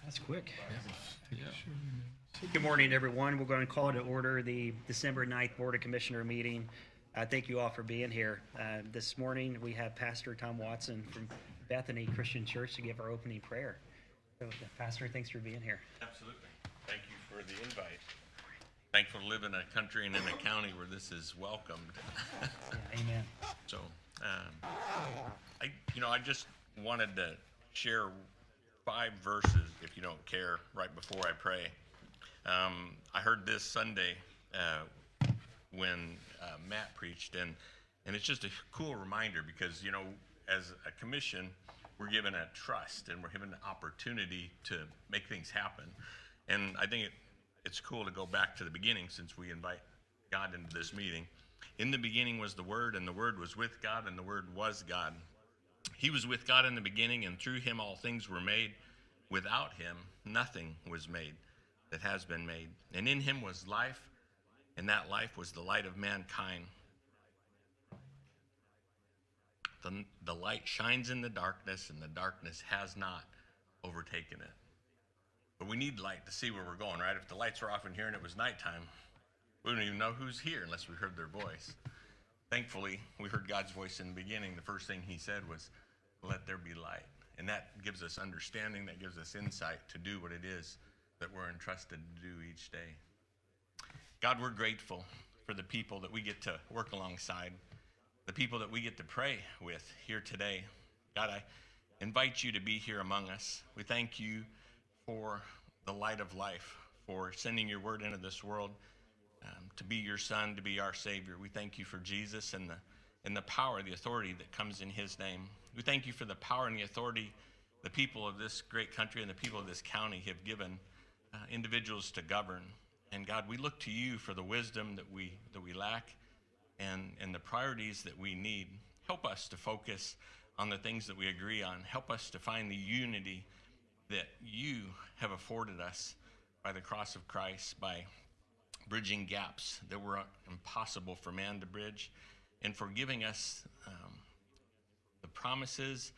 That's quick. Yeah. Good morning, everyone. We're going to call to order the December 9th Board of Commissioner meeting. Thank you all for being here. This morning, we have Pastor Tom Watson from Bethany Christian Church to give our opening prayer. So, Pastor, thanks for being here. Absolutely. Thank you for the invite. Thankful to live in a country and in a county where this is welcomed. Yeah, amen. So, I just wanted to share 5 verses, if you don't care, right before I pray. I heard this Sunday when Matt preached, and it's just a cool reminder because, as a commission, we're given a trust and we're given an opportunity to make things happen. And I think it's cool to go back to the beginning since we invite God into this meeting. In the beginning was the Word, and the Word was with God, and the Word was God. He was with God in the beginning, and through him all things were made. Without him, nothing was made that has been made. And in him was life, and that life was the light of mankind. The light shines in the darkness, and the darkness has not overtaken it. But we need light to see where we're going, right? If the lights were off in here and it was nighttime, we wouldn't even know who's here unless we heard their voice. Thankfully, we heard God's voice in the beginning. The first thing he said was, "Let there be light." And that gives us understanding, that gives us insight to do what it is that we're entrusted to do each day. God, we're grateful for the people that we get to work alongside, the people that we get to pray with here today. God, I invite you to be here among us. We thank you for the light of life, for sending your word into this world, to be your son, to be our Savior. We thank you for Jesus and the power, the authority that comes in his name. We thank you for the power and the authority the people of this great country and the people of this county have given individuals to govern. And God, we look to you for the wisdom that we lack and the priorities that we need. Help us to focus on the things that we agree on. Help us to find the unity that you have afforded us by the cross of Christ, by bridging gaps that were impossible for man to bridge, and for giving us the promises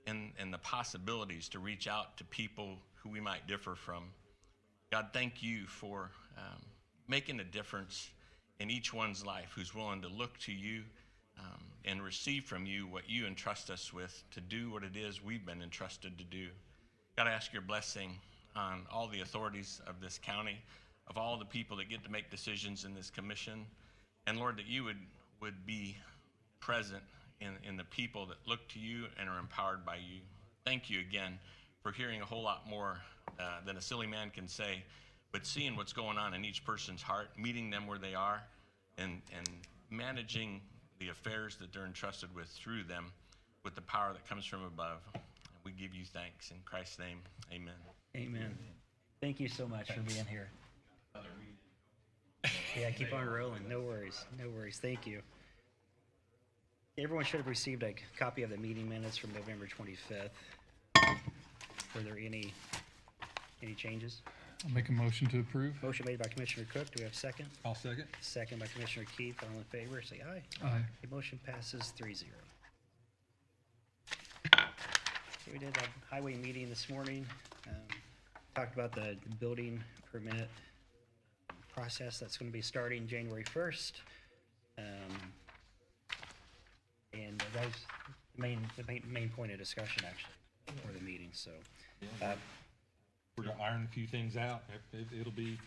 and the possibilities to reach out to people who we might differ from. God, thank you for making a difference in each one's life who's willing to look to you and receive from you what you entrust us with to do what it is we've been entrusted to do. God, I ask your blessing on all the authorities of this county, of all the people that get to make decisions in this commission. And Lord, that you would be present in the people that look to you and are empowered by you. Thank you again for hearing a whole lot more than a silly man can say, but seeing what's going on in each person's heart, meeting them where they are, and managing the affairs that they're entrusted with through them with the power that comes from above. We give you thanks in Christ's name. Amen. Amen. Thank you so much for being here. Yeah, keep on rolling. No worries. No worries. Thank you. Everyone should have received a copy of the meeting minutes from November 25th. Were there any changes? I'll make a motion to approve. Motion made by Commissioner Cook. Do we have a second? I'll second. Second by Commissioner Keith. All in favor, say aye. Aye. The motion passes 3-0. Okay, we did a highway meeting this morning. Talked about the building permit process that's going to be starting January 1st. And that was the main point of discussion, actually, for the meeting. So, We're gonna iron a few things out. It'll be,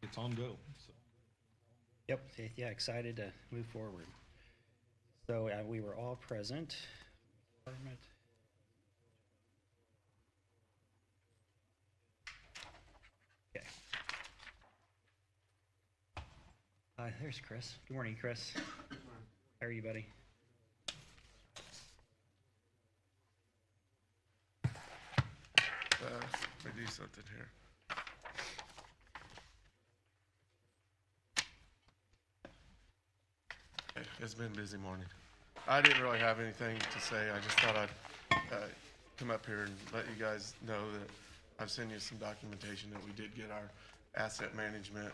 it's on go. So. yep, yeah, excited to move forward. So we were all present. Okay. There's Chris. Good morning, Chris. How are you, buddy? Let me do something here. It's been a busy morning. I didn't really have anything to say. I just thought I'd come up here and let you guys know that I've sent you some documentation that we did get our asset management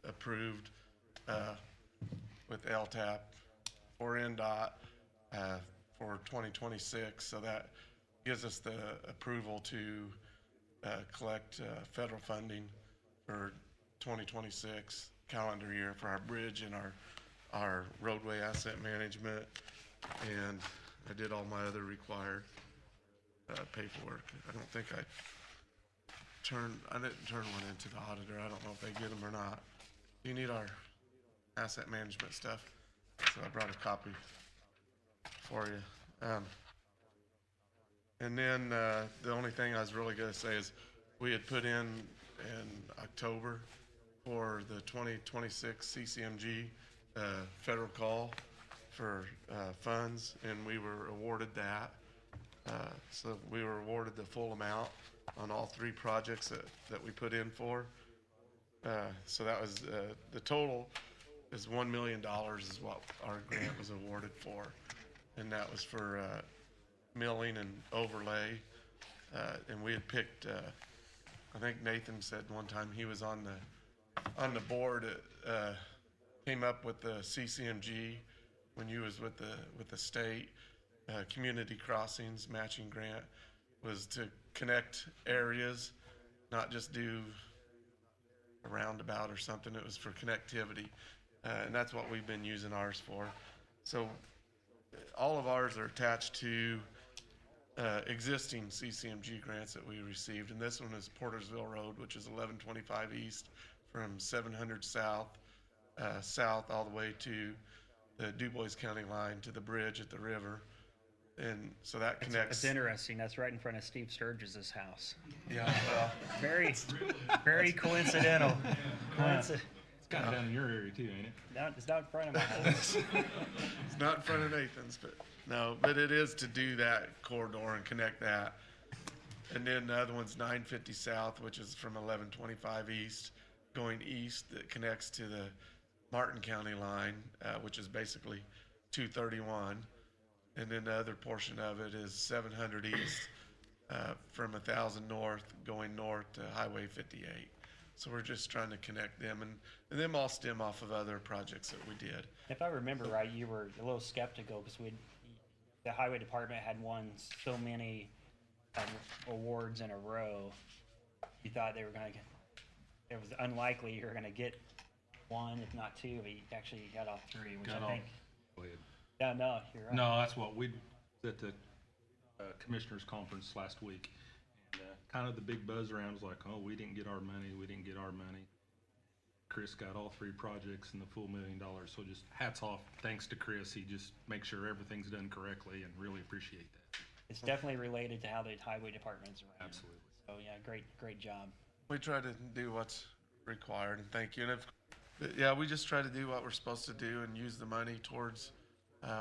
approved with LTAP for NDOT for 2026. So that gives us the approval to collect federal funding for 2026 calendar year for our bridge and our roadway asset management. And I did all my other required paperwork. I don't think I didn't turn one into the auditor. I don't know if they get them or not. You need our asset management stuff, so I brought a copy for you. And then the only thing I was really going to say is we had put in October for the 2026 CCMG federal call for funds, and we were awarded that. So we were awarded the full amount on all three projects that we put in for. So that was the total is $1 million is what our grant was awarded for, and that was for milling and overlay. And we had picked. I think Nathan said one time he was on the board. Came up with the CCMG when you was with the state. Community crossings matching grant was to connect areas, not just do a roundabout or something. It was for connectivity, and that's what we've been using ours for. So all of ours are attached to existing CCMG grants that we received, and this one is Portersville Road, which is 1125 east from 700 south all the way to the DuBois County line to the bridge at the river. And so that connects. It's interesting. That's right in front of Steve Sturgis's house. Yeah, well, Very coincidental. It's kind of down in your area too, ain't it? It's not in front of my house. it's not in front of Nathan's, but it is to do that corridor and connect that. And then the other one's 950 south, which is from 1125 east, going east, that connects to the Martin County line, which is basically 231. And then the other portion of it is 700 east from 1000 north, going north to Highway 58. So we're just trying to connect them, and them all stem off of other projects that we did. If I remember right, you were a little skeptical because the highway department had won so many awards in a row. You thought they were going to get. It was unlikely you were going to get one, if not two, but you actually got all three, which I think. Go ahead. Yeah, no, you're right. No, that's what we at the commissioners conference last week. And kind of the big buzz around was like, oh, we didn't get our money. Chris got all three projects and the full $1 million. So just hats off. Thanks to Chris. He just makes sure everything's done correctly, and really appreciate that. It's definitely related to how the highway department's run. Absolutely. So yeah, great job. We try to do what's required, and thank you. And we just try to do what we're supposed to do and use the money towards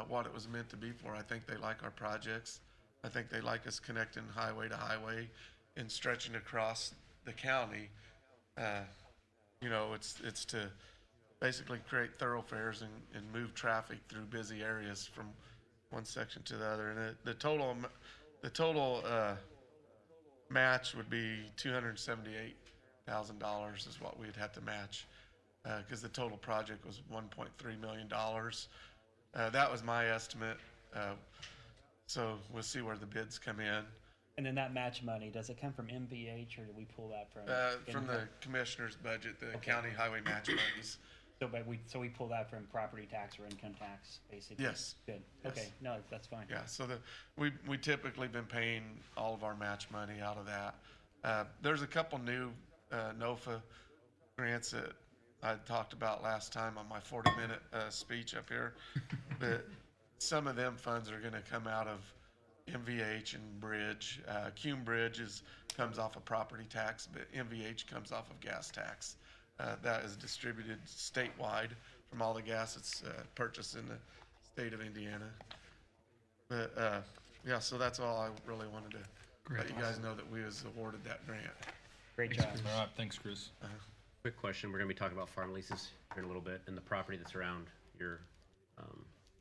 what it was meant to be for. I think they like our projects. I think they like us connecting highway to highway and stretching across the county. It's to basically create thoroughfares and move traffic through busy areas from one section to the other. And the total match would be $278,000 is what we'd have to match, because the total project was $1.3 million. That was my estimate. So we'll see where the bids come in. And then that match money, does it come from MVH or do we pull that from? From the commissioner's budget, the county highway match monies. So we pull that from property tax or income tax, basically? Yes. Good. Yes. Okay, no, that's fine. Yeah, so we typically been paying all of our match money out of that. There's a couple new NOFA grants that I talked about last time on my 40-minute speech up here. But some of them funds are going to come out of MVH and Bridge. Cume Bridge comes off of property tax, but MVH comes off of gas tax. That is distributed statewide from all the gas that's purchased in the state of Indiana. But so that's all I really wanted to let you guys know, that we was awarded that grant. Great job. All right, thanks, Chris. Quick question. We're going to be talking about farm leases here in a little bit, and the property that's around your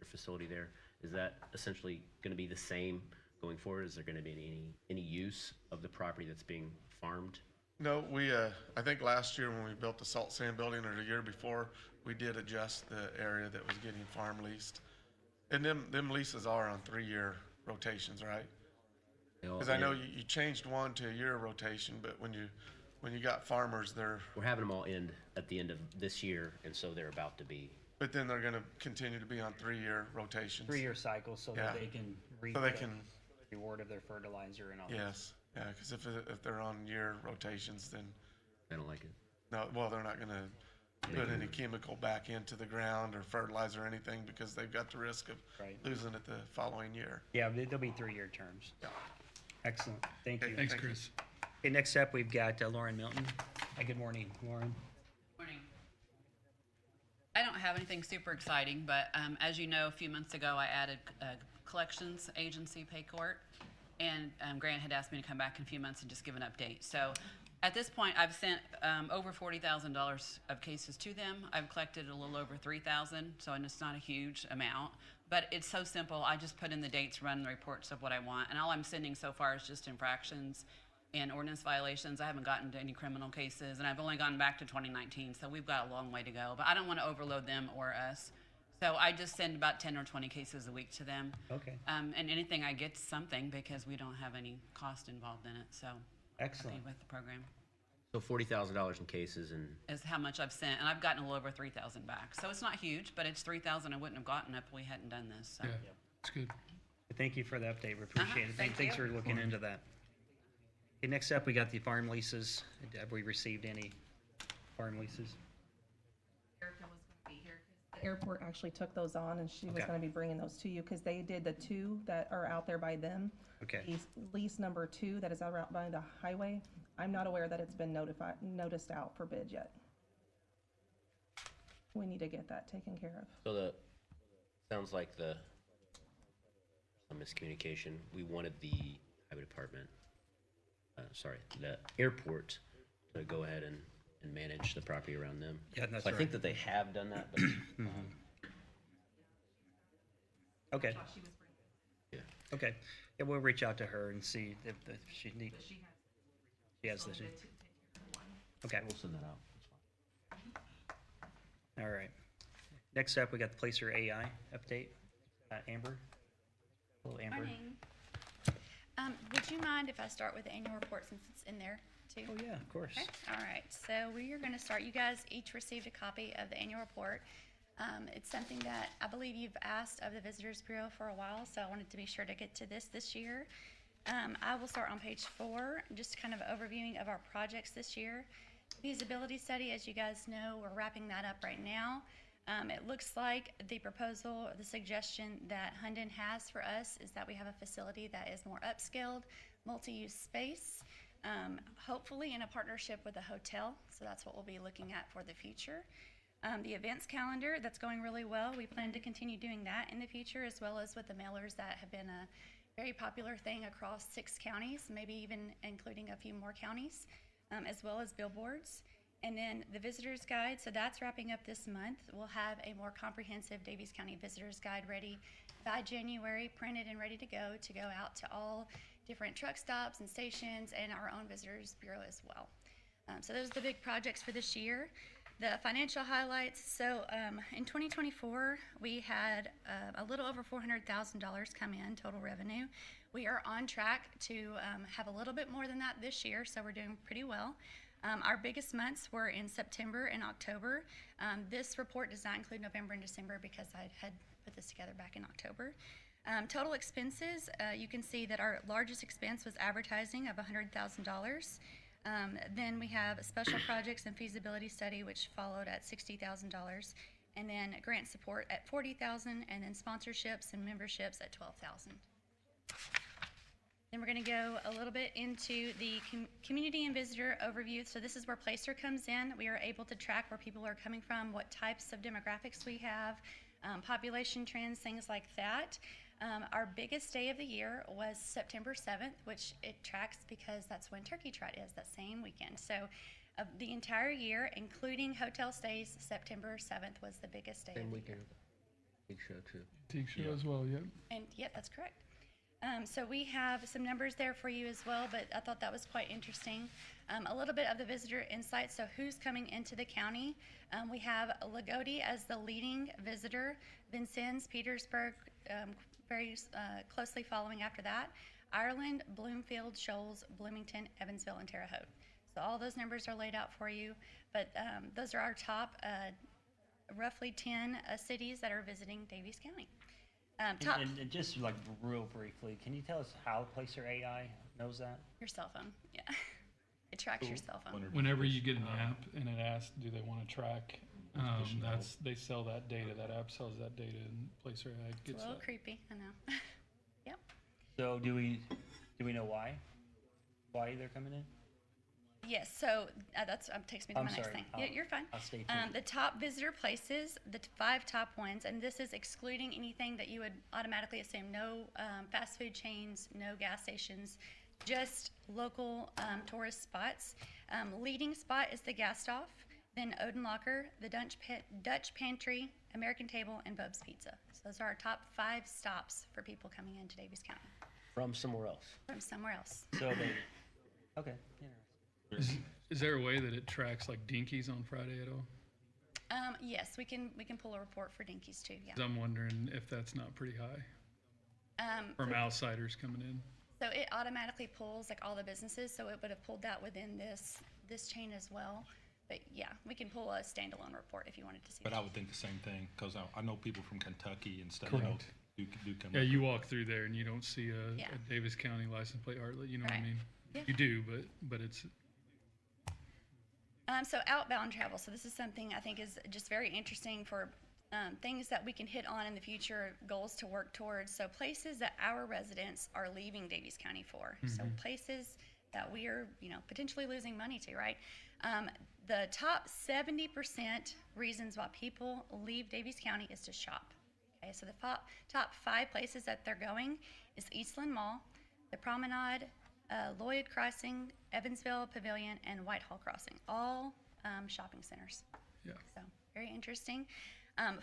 facility there. Is that essentially going to be the same going forward? Is there going to be any use of the property that's being farmed? No, I think last year when we built the salt sand building, or the year before, we did adjust the area that was getting farm leased. And them leases are on 3-year rotations, right? Because I know you changed one to a year rotation, but when you got farmers, We're having them all end at the end of this year, and so they're about to be. but then they're gonna continue to be on 3-year rotations. 3-year cycles so Yeah. that they can reap So they the can, reward of their fertilizer and all that. yes, yeah, because if they're on year rotations, then, I don't like it. no, well, they're not gonna put any chemical back into the ground or fertilizer or anything because they've got the risk of Right. losing it the following year. Yeah, they'll be 3-year terms. Yeah. Excellent. Thank you. Thanks, Thank you. Chris. Okay, next up, we've got Lauren Milton. Hi, good morning, Lauren. Morning. I don't have anything super exciting, but as you know, a few months ago, I added collections agency pay court, and Grant had asked me to come back in a few months and just give an update. So at this point, I've sent over $40,000 of cases to them. I've collected a little over $3,000, so it's not a huge amount. But it's so simple. I just put in the dates, run the reports of what I want, and all I'm sending so far is just infractions and ordinance violations. I haven't gotten to any criminal cases, and I've only gone back to 2019, so we've got a long way to go. But I don't want to overload them or us. So I just send about 10 or 20 cases a week to them. Okay, And anything I get something because we don't have any cost involved in it. So excellent. happy with the program So $40,000 in cases, and is how much I've sent, and I've gotten a little over 3,000 back. So it's not huge, but it's 3,000 I wouldn't have gotten if we hadn't done this. So. Yeah, it's good. Thank you for the update. We appreciate it. Thank Thanks you. for looking into that. Okay, next up, we got the farm leases. Have we received any farm leases? Erica was going to be here because the airport actually took those on, and she was Okay. going to be bringing those to you because they did the 2 that are out there by them. Okay, Lease number 2 that is out by the highway. I'm not aware that it's been noticed out for bid yet. We need to get that taken care of. so sounds like some miscommunication. We wanted the highway department, the airport to go ahead and manage the property around them. Yeah, that's So I think right. that they have done that, but okay, yeah. okay. Yeah, we'll reach out to her and see if she needs. She has this. Okay, We'll send that out. all right. Next up, we got the Placer AI update. Amber? Hello, Amber. Morning. Would you mind if I start with the annual report since it's in there too? Oh, yeah, of course. Okay, all right, so we are gonna start, you guys each received a copy of the annual report. It's something that I believe you've asked of the Visitors Bureau for a while, so I wanted to be sure to get to this year. I will start on page 4, just kind of overviewing of our projects this year. Feasibility study, as you guys know, we're wrapping that up right now. It looks like the proposal, the suggestion that Hunden has for us is that we have a facility that is more upscaled, multi-use space, hopefully in a partnership with a hotel. So that's what we'll be looking at for the future. The events calendar, that's going really well. We plan to continue doing that in the future, as well as with the mailers that have been a very popular thing across 6 counties, maybe even including a few more counties, as well as billboards. And then the Visitor's Guide, so that's wrapping up this month. We'll have a more comprehensive Davies County Visitor's Guide ready by January, printed and ready to go out to all different truck stops and stations and our own Visitors Bureau as well. So those are the big projects for this year. The financial highlights, so in 2024, we had a little over $400,000 come in total revenue. We are on track to have a little bit more than that this year, so we're doing pretty well. Our biggest months were in September and October. This report does not include November and December because I had put this together back in October. Total expenses, you can see that our largest expense was advertising of $100,000. Then we have special projects and feasibility study, which followed at $60,000, and then grant support at $40,000, and then sponsorships and memberships at $12,000. Then we're going to go a little bit into the community and visitor overview. So this is where Placer comes in. We are able to track where people are coming from, what types of demographics we have, population trends, things like that. Our biggest day of the year was September 7th, which it tracks because that's when Turkey Trot is, that same weekend. So the entire year, including hotel stays, September 7th was the biggest day of the year. Big show too. Teague show as well, yeah. And yeah, that's correct. So we have some numbers there for you as well, but I thought that was quite interesting. A little bit of the visitor insight. So who's coming into the county? We have Lagodi as the leading visitor, Vincennes, Petersburg, very closely following after that. Ireland, Bloomfield, Shoals, Bloomington, Evansville, and Terre Haute. So all those numbers are laid out for you, but those are our top roughly 10 cities that are visiting Daviess County. Top And just like real briefly, can you tell us how Placer AI knows that? your cell phone, yeah. It tracks your cell phone. Whenever you get an app and it asks, do they want to track, they sell that data, that app sells that data, and Placer AI It's a gets little that. creepy, I know. Yep. So do we know why? Why they're coming in? Yes, so that's takes me to I'm my next sorry. thing. Yeah, you're fine. I'll stay tuned. The top visitor places, the 5 top ones, and this is excluding anything that you would automatically assume. No fast food chains, no gas stations, just local tourist spots. Leading spot is the Gastoff, then Odin Locker, the Dutch Pantry, American Table, and Bub's Pizza. So those are our top 5 stops for people coming into Daviess County From somewhere else. from somewhere else. So they, okay, interesting. Is there a way that it tracks like Dinkies on Friday at all? Yes, we can pull a report for Dinkies too. Yeah. 'Cause I'm wondering if that's not pretty high from outsiders coming in. So it automatically pulls like all the businesses. So it would have pulled that within this chain as well. But yeah, we can pull a standalone report if you wanted to see. But that. I would think the same thing, because I know people from Kentucky and stuff, Correct. do come. Yeah, up. you walk through there and you don't see Yeah. a Davis County license plate hardly, you know what I Right. mean? Yeah. You do, but it's, So outbound travel. So this is something I think is just very interesting for things that we can hit on in the future, goals to work towards. So places that our residents are leaving Daviess County for. So places that we are, potentially losing money to, right? The top 70% reasons why people leave Daviess County is to shop. Okay, so the top 5 places that they're going is Eastland Mall, the Promenade, Lloyd Crossing, Evansville Pavilion, and Whitehall Crossing, all shopping centers. yeah. So very interesting.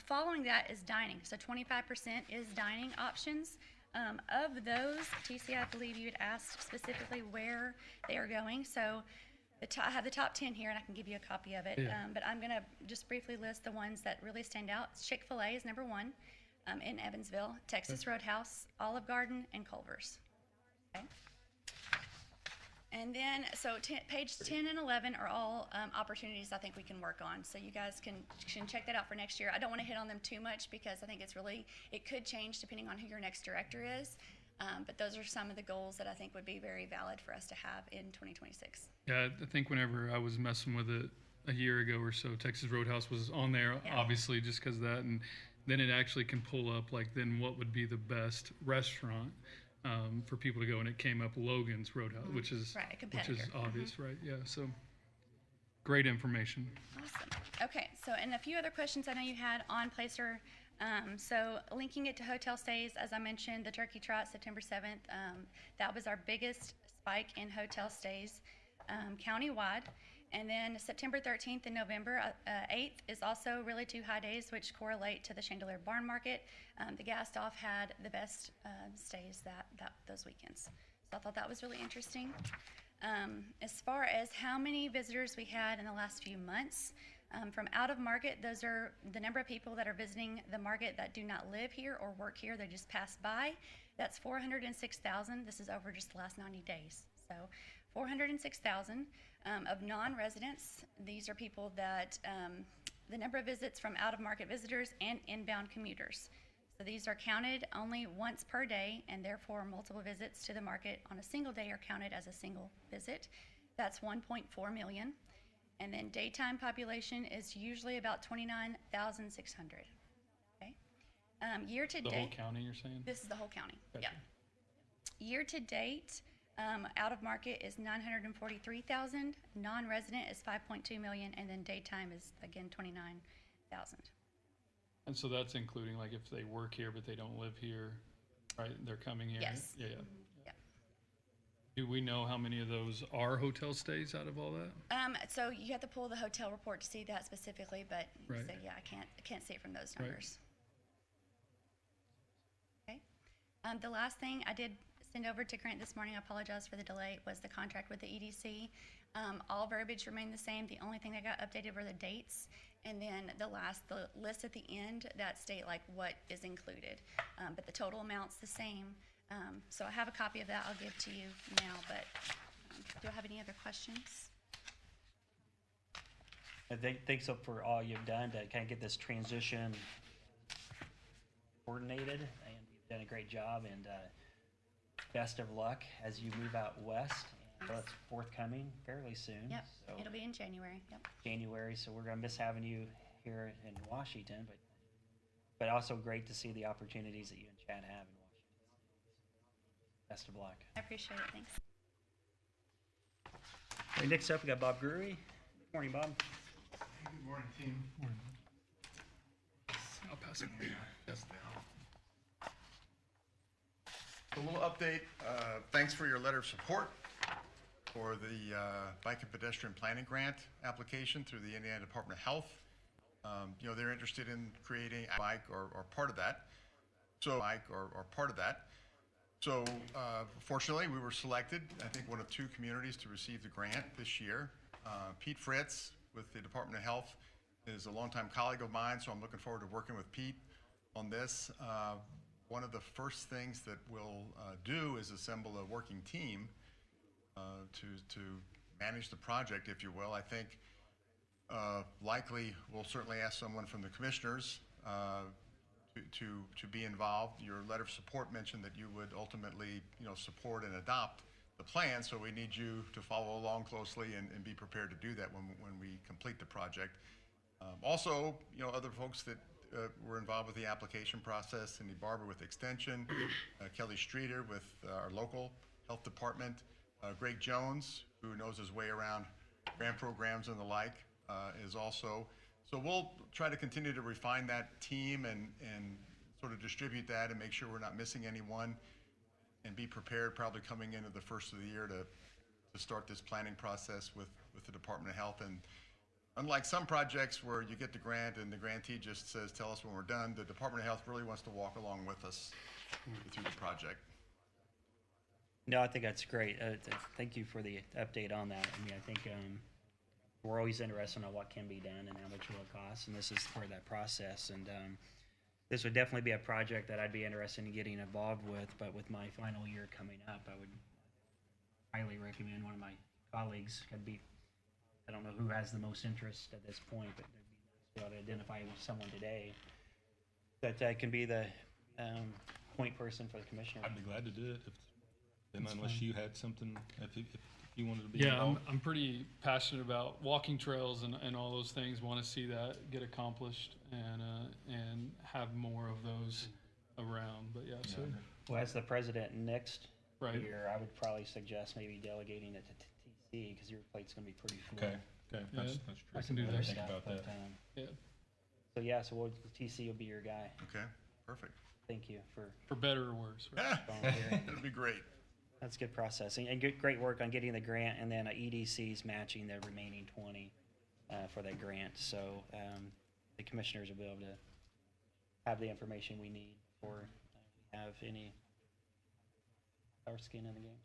Following that is dining. So 25% is dining options. Of those, TC, I believe you had asked specifically where they are going. So I have the top 10 here, and I can give you a copy of it. Yeah. But I'm going to just briefly list the ones that really stand out. Chick-fil-A is number 1 in Evansville, Texas Roadhouse, Olive Garden, and Culver's. Okay. And then, so page 10 and 11 are all opportunities I think we can work on. So you guys can check that out for next year. I don't want to hit on them too much because I think it could change depending on who your next director is. But those are some of the goals that I think would be very valid for us to have in 2026. Yeah, I think whenever I was messing with it a year ago or so, Texas Roadhouse was on there, Yeah. obviously, just because of that. And then it actually can pull up, like, then what would be the best restaurant for people to go. And it came up Logan's Roadhouse, which is Right, a which is competitor. obvious, right? Yeah, so great information. Awesome. Okay, so and a few other questions I know you had on Placer. So linking it to hotel stays, as I mentioned, the Turkey Trot, September 7th, that was our biggest spike in hotel stays countywide. And then September 13th and November 8th is also really 2 high days, which correlate to the Chandelier Barn Market. The Gastoff had the best stays those weekends. So I thought that was really interesting. As far as how many visitors we had in the last few months, from out of market, those are the number of people that are visiting the market that do not live here or work here, they just pass by. That's 406,000. This is over just the last 90 days. So 406,000 of non-residents. These are people that, the number of visits from out of market visitors and inbound commuters. So these are counted only once per day, and therefore multiple visits to the market on a single day are counted as a single visit. That's 1.4 million. And then daytime population is usually about 29,600. Okay. Year to The date. whole county, you're saying? This is the whole county. Gotcha. Yeah. Year to date, out of market is 943,000. Non-resident is 5.2 million, and then daytime is again 29,000. And so that's including, like, if they work here but they don't live here, right? They're coming here? Yes. Yeah, yeah. Yeah. Do we know how many of those are hotel stays out of all that? So you have to pull the hotel report to see that specifically, but Right. so yeah, I can't see it from those Right. numbers. Okay. The last thing I did send over to Grant this morning, I apologize for the delay, was the contract with the EDC. All verbiage remained the same. The only thing that got updated were the dates, and then the list at the end that state like what is included. But the total amount's the same. So I have a copy of that I'll give to you now, but do I have any other questions? I thanks for all you've done to kind of get this transition coordinated, and you've done a great job, and best of luck as you move out west. And Thanks. it's forthcoming fairly soon. Yep, So it'll be in January, yep. January, so we're gonna miss having you here in Washington, but also great to see the opportunities that you and Chad have in Washington. Best of luck. I appreciate it, thanks. All right, next up, we got Bob Grury. Good morning, Bob. Good morning, team. I'll pass it. A little update. Thanks for your letter of support for the Bike and Pedestrian Planning Grant application through the Indiana Department of Health. You know, they're interested in creating a bike or part of that. So fortunately, we were selected, I think, one of 2 communities to receive the grant this year. Pete Fritz with the Department of Health is a longtime colleague of mine, so I'm looking forward to working with Pete on this. One of the first things that we'll do is assemble a working team to manage the project, if you will. I think likely we'll certainly ask someone from the commissioners to be involved. Your letter of support mentioned that you would ultimately, you know, support and adopt the plan, so we need you to follow along closely and be prepared to do that when we complete the project. Also, you know, other folks that were involved with the application process: Cindy Barber with Extension, Kelly Streeter with our local health department, Greg Jones, who knows his way around grant programs and the like, is also. So we'll try to continue to refine that team and sort of distribute that and make sure we're not missing anyone, and be prepared probably coming into the first of the year to start this planning process with the Department of Health. And unlike some projects where you get the grant and the grantee just says, tell us when we're done, the Department of Health really wants to walk along with us through the project. No, I think that's great. Thank you for the update on that. I mean, I think we're always interested in what can be done and how much will it cost, and this is part of that process. And this would definitely be a project that I'd be interested in getting involved with, but with my final year coming up, I would highly recommend one of my colleagues. I don't know who has the most interest at this point, but it'd be nice to identify someone today that can be the point person for the commissioner. I'd be glad to do it unless you had something, if you wanted to be Yeah, involved. I'm pretty passionate about walking trails and all those things. Want to see that get accomplished and have more of those around. But yeah, so Well, as the president next Right. year, I would probably suggest maybe delegating it to TC, because your plate's gonna be pretty full. Okay, that's I true. can do I that. think about that. yeah, So TC will be your guy. Okay, perfect. Thank you for better or worse. Right? Yeah, volunteering. it'll be great. That's good processing, and great work on getting the grant, and then EDC's matching the remaining 20 for that grant. So the commissioners will be able to have the information we need before we have any our skin in the game.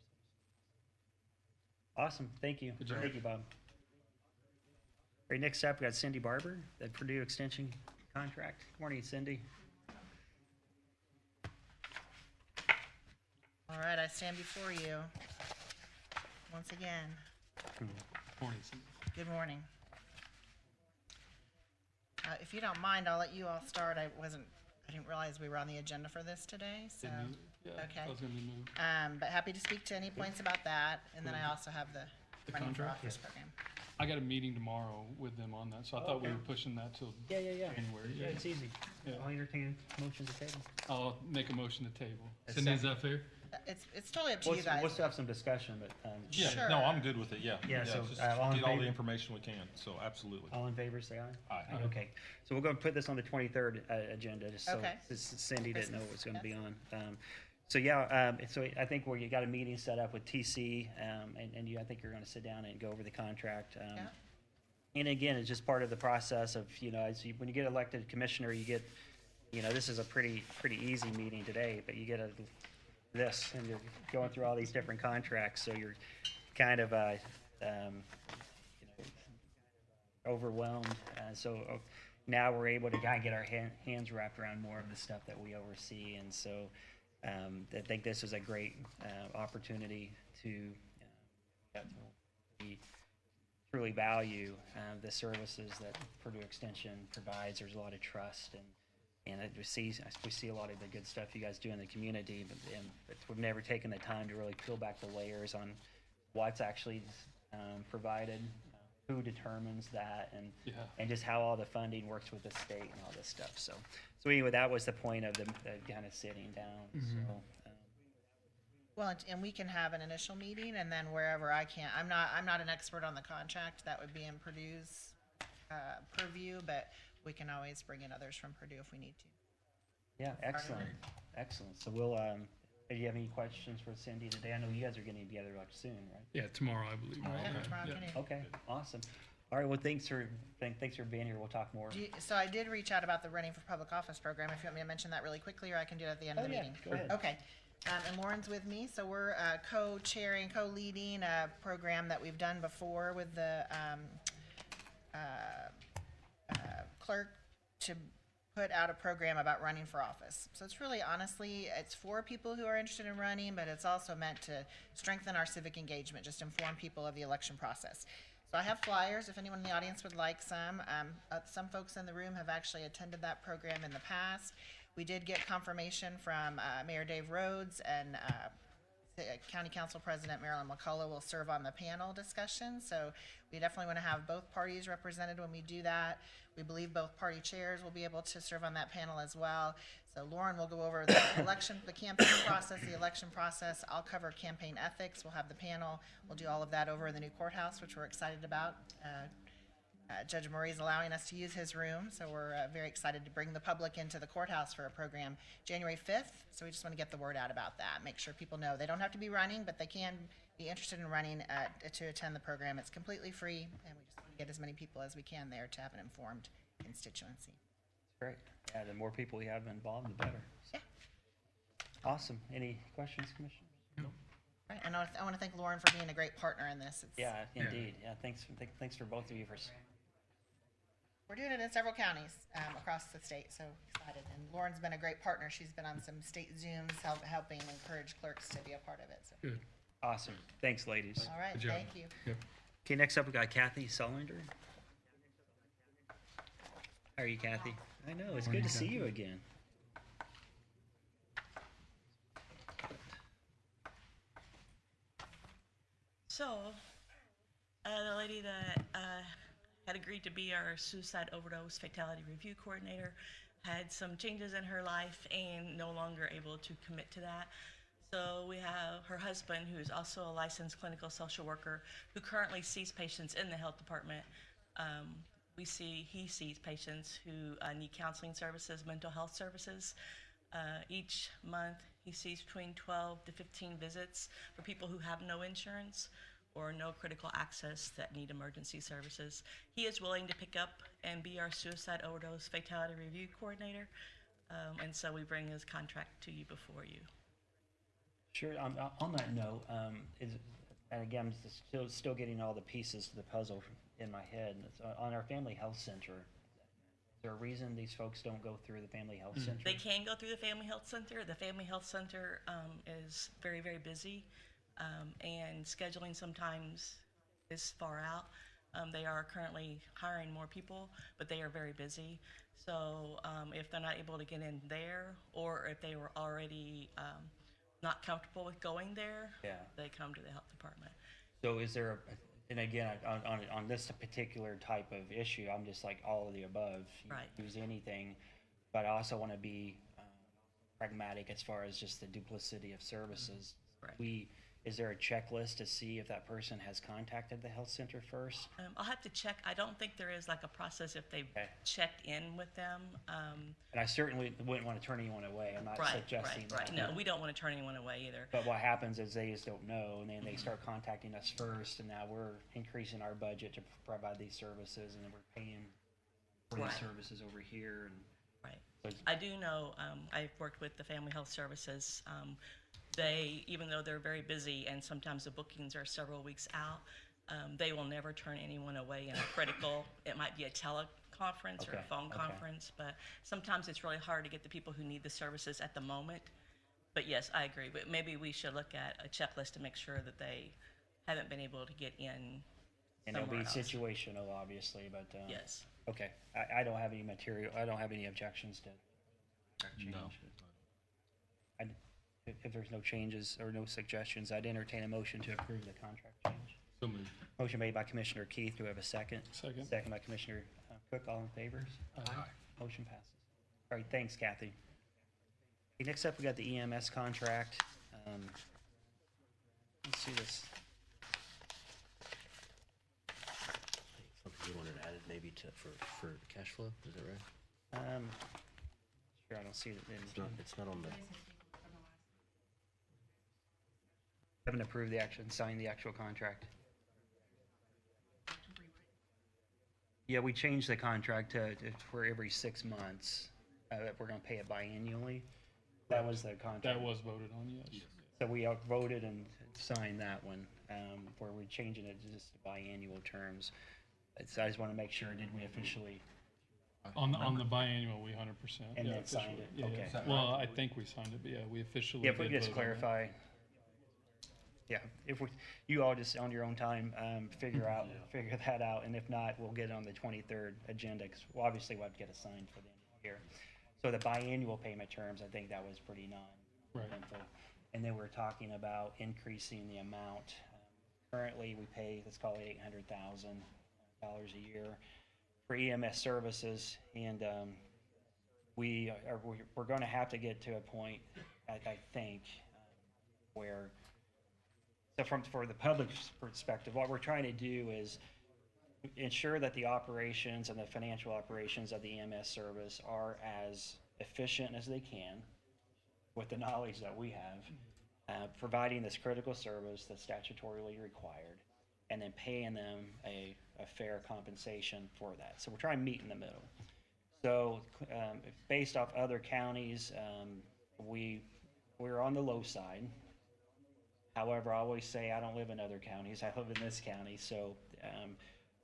Awesome, thank you. Good job. Thank you, Bob. All right, next up, we got Cindy Barber, the Purdue Extension contract. Good morning, Cindy. All right, I stand before you once again. Morning, Cindy. Good morning. If you don't mind, I'll let you all start. I didn't realize we were on the agenda for this today, so. Didn't you? Yeah, Okay. I was gonna be moved. But happy to speak to any points about that, and then I also have the running for contract? office program. I got a meeting tomorrow with them on that, so I thought we were pushing that till Yeah. January. Yeah, it's easy. Yeah. I'll entertain motion to table. I'll make a motion to table. A Cindy, is second. that fair? It's totally up to We'll you guys. we'll still have some discussion, but Yeah, Sure. no, I'm good with it, yeah. Yeah, so, just all in get all favor? the information we can, so absolutely. all in favor, say aye. Aye. Okay, so we're going to put this on the 23rd agenda, just so Okay. Cindy didn't know what was going to be on. Christmas. So I think where you got a meeting set up with TC, and I think you're going to sit down and go over the contract. Yeah. And again, it's just part of the process of, when you get elected commissioner, you get, this is a pretty easy meeting today, but you get this, and you're going through all these different contracts, so you're kind of, overwhelmed. So now we're able to kind of get our hands wrapped around more of the stuff that we oversee, and so I think this is a great opportunity to we truly value the services that Purdue Extension provides. There's a lot of trust, and we see a lot of the good stuff you guys do in the community, but we've never taken the time to really peel back the layers on what's actually provided, who determines that, and just how all the funding works with the state and all this stuff. So anyway, that was the point of the kind of sitting down. So. Well, and we can have an initial meeting, and then wherever I can, I'm not an expert on the contract. That would be in Purdue's purview, but we can always bring in others from Purdue if we need to. Yeah, excellent. So we'll, do you have any questions for Cindy today? I know you guys are getting together like soon, right? Yeah, tomorrow, I believe. Yeah, Okay. tomorrow afternoon. Okay, awesome. All right, well, thanks for being here. We'll talk more. So I did reach out about the Running for Public Office program. If you want me to mention that really quickly, or I can do it at the end of the meeting. Go ahead. Okay. And Lauren's with me, so we're co-chairing, co-leading a program that we've done before with the clerk to put out a program about running for office. So it's really, honestly, it's for people who are interested in running, but it's also meant to strengthen our civic engagement, just inform people of the election process. So I have flyers if anyone in the audience would like some. Some folks in the room have actually attended that program in the past. We did get confirmation from Mayor Dave Rhodes, and County Council President Marilyn McCullough will serve on the panel discussion. So we definitely want to have both parties represented when we do that. We believe both party chairs will be able to serve on that panel as well. So Lauren will go over the the campaign process, the election process. I'll cover campaign ethics. We'll have the panel. We'll do all of that over in the new courthouse, which we're excited about. Judge Murray's allowing us to use his room, so we're very excited to bring the public into the courthouse for a program January 5th. So we just want to get the word out about that, make sure people know they don't have to be running, but they can be interested in running to attend the program. It's completely free, and we just want to get as many people as we can there to have an informed constituency. Great. Yeah, the more people we have involved, the better. Yeah. Awesome. Any questions, Commissioner? Right, and I want to thank Lauren for being a great partner in this. Yeah, indeed. Yeah, thanks for both of you for. We're doing it in several counties across the state, so excited. And Lauren's been a great partner. She's been on some state Zooms helping encourage clerks to be a part of it. So. Good. Awesome. Thanks, ladies. All right, Good job. thank you. Yep. Okay, next up we got Kathy Sullender. How are you, Kathy? I know, it's good to see you again. So, the lady that had agreed to be our suicide overdose fatality review coordinator had some changes in her life and no longer able to commit to that. So we have her husband, who's also a licensed clinical social worker, who currently sees patients in the health department. He sees patients who need counseling services, mental health services. Each month, he sees between 12 to 15 visits for people who have no insurance or no critical access that need emergency services. He is willing to pick up and be our suicide overdose fatality review coordinator. And so we bring his contract to you before you. Sure. On that note, and again, I'm still getting all the pieces to the puzzle in my head. On our family health center, is there a reason these folks don't go through the family health center? They can go through the family health center. The family health center is very, very busy, and scheduling sometimes is far out. They are currently hiring more people, but they are very busy. So if they're not able to get in there, or if they were already not comfortable with going there, they come to the health department. So is there and again, on this particular type of issue, I'm just like all of the above. Right. Use anything, but I also want to be pragmatic as far as just the duplicity of services. Right. Is there a checklist to see if that person has contacted the health center first? I'll have to check. I don't think there is like a process if they've checked in with them. And I certainly wouldn't want to turn anyone away. I'm not suggesting that. Right. No, we don't want to turn anyone away either. But what happens is they just don't know, and then they start contacting us first, and now we're increasing our budget to provide these services, and then we're paying for these services over here. And right. I do know, I've worked with the Family Health Services. They, even though they're very busy and sometimes the bookings are several weeks out, they will never turn anyone away in a critical, it might be a teleconference or a phone conference, but sometimes it's really hard to get the people who need the services at the moment. But yes, I agree. But maybe we should look at a checklist to make sure that they haven't been able to get in And it'll be somewhere else. situational, obviously, but, Yes. okay. I don't have any material, I don't have any objections to that change. No. If there's no changes or no suggestions, I'd entertain a motion to approve the contract change. So moved. Motion made by Commissioner Keith. Do we have a second? Second. Second by Commissioner Cook. All in favor? Motion passes. All right, thanks, Kathy. Okay, next up, we got the EMS contract. Let's see this. Something you wanted added maybe for cash flow, is that right? Sure, I don't see it. It's not on the, Haven't approved the action, signed the actual contract. Yeah, we changed the contract to for every 6 months. We're gonna pay it biannually. That was the contract. That was voted on, yes. So we voted and signed that one, where we're changing it to just biannual terms. So I just want to make sure, did we officially, On the biannual, we 100%. And yeah, then signed officially. it. Yeah, Okay. yeah. Well, I think we signed it, but yeah, we officially yeah, if we did could just vote on it. clarify. Yeah, if you all just on your own time, figure that out, and if not, we'll get it on the 23rd agenda, because obviously we'll have to get it signed for the end of the year. So the biannual payment terms, I think that was pretty non-eventful. And then we're talking about increasing the amount. Currently, we pay, let's call it $800,000 a year for EMS services, and we're going to have to get to a point, I think, where, so for the public's perspective, what we're trying to do is ensure that the operations and the financial operations of the EMS service are as efficient as they can with the knowledge that we have, providing this critical service that's statutorily required, and then paying them a fair compensation for that. So we're trying to meet in the middle. So based off other counties, we're on the low side. However, I always say I don't live in other counties. I live in this county. So,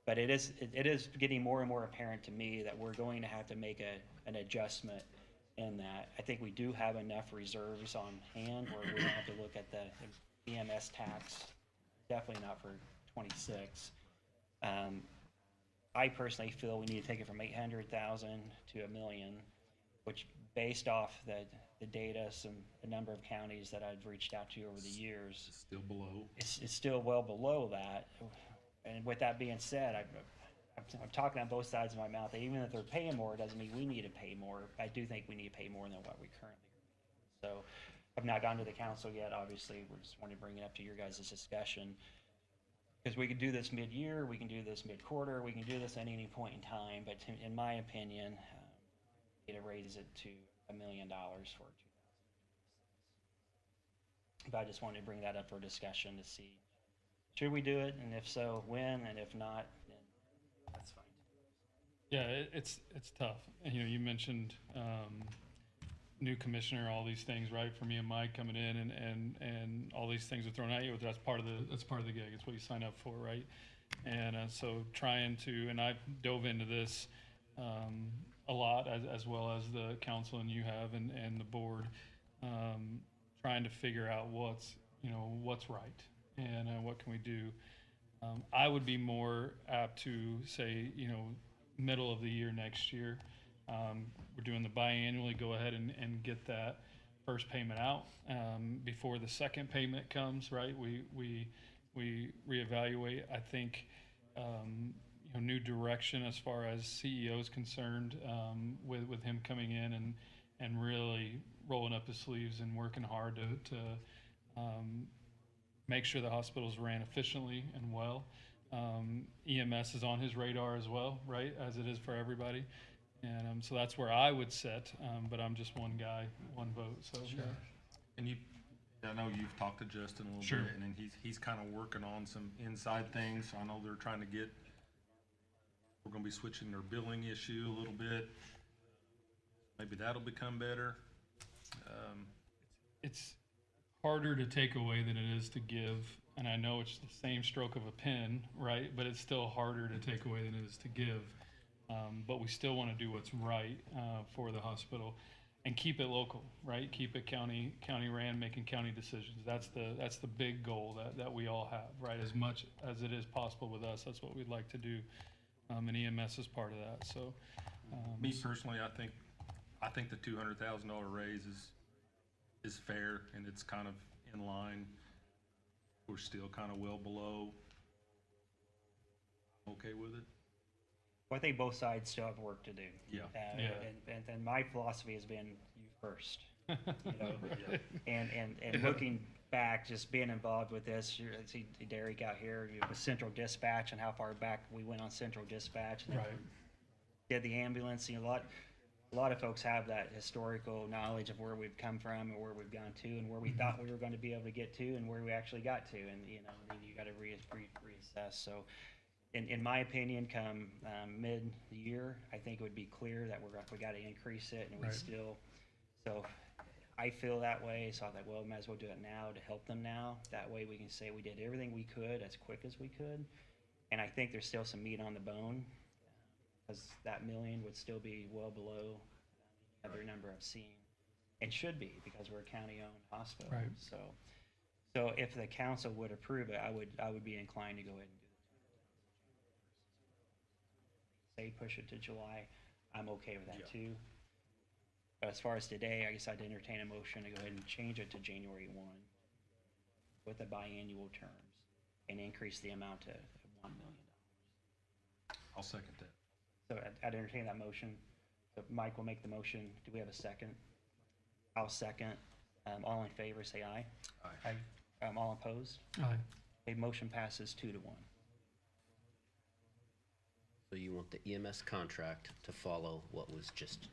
but it is getting more and more apparent to me that we're going to have to make an adjustment in that. I think we do have enough reserves on hand where we don't have to look at the EMS tax. Definitely not for 26. I personally feel we need to take it from 800,000 to $1 million, which based off the data, the number of counties that I've reached out to over the years, Still below. it's still well below that. And with that being said, I'm talking on both sides of my mouth. Even if they're paying more, it doesn't mean we need to pay more. I do think we need to pay more than what we currently are. So I've not gone to the council yet. Obviously, we just want to bring it up to your guys' discussion. Because we can do this mid-year, we can do this mid-quarter, we can do this at any point in time. But in my opinion, we need to raise it to $1 million for 2026. But I just wanted to bring that up for discussion to see, should we do it? And if so, when? And if not, then that's fine. Yeah, it's tough. And, you mentioned new commissioner, all these things, right? For me and Mike coming in, and all these things are thrown at you. That's part of the gig. It's what you sign up for, right? And so trying to, and I've dove into this a lot, as well as the council and you have, and the board, trying to figure out what's right and what can we do. I would be more apt to say, middle of the year next year. We're doing the biannually, go ahead and get that first payment out before the second payment comes, right? We reevaluate. I think new direction as far as CEO is concerned, with him coming in and really rolling up his sleeves and working hard to make sure the hospitals ran efficiently and well. EMS is on his radar as well, right, as it is for everybody. And so that's where I would sit, but I'm just one guy, one vote. So Sure. And I know you've talked to Justin a little Sure. bit, and then he's kind of working on some inside things. I know they're trying to we're going to be switching their billing issue a little bit. Maybe that'll become better. it's harder to take away than it is to give. And I know it's the same stroke of a pen, right? But it's still harder to take away than it is to give. But we still want to do what's right for the hospital. and keep it local, right? Keep it county ran, making county decisions. That's the big goal that we all have, right? As much as it is possible with us, that's what we'd like to do. And EMS is part of that. So, Me personally, I think the $200,000 raise is fair, and it's kind of in line. We're still kind of well below. I'm okay with it. Well, I think both sides still have work to do. Yeah. And my philosophy has been you first. You know, and looking back, just being involved with this, you see Derek out here with Central Dispatch and how far back we went on Central Dispatch. And then Right. did the ambulance. You know, a lot of folks have that historical knowledge of where we've come from and where we've gone to and where we thought we were going to be able to get to and where we actually got to. And, you know, then you got to reassess. So in my opinion, come mid-year, I think it would be clear that we got to increase it, and we Right. still. So I feel that way. So I thought, well, we might as well do it now to help them now. That way we can say we did everything we could as quick as we could. And I think there's still some meat on the bone, because that million would still be well below any other number I've seen, and should be, because we're a county-owned hospital. Right. So if the council would approve it, I would be inclined to go ahead and do the say push it to July. I'm okay with that Yeah. too. But as far as today, I guess I'd entertain a motion to go ahead and change it to January 1 with the biannual terms and increase the amount to $1 million. I'll second that. So I'd entertain that motion. So Mike will make the motion. Do we have a second? I'll second. All in favor, say aye. Aye. All opposed? Aye. Okay, motion passes 2-1. So you want the EMS contract to follow what was just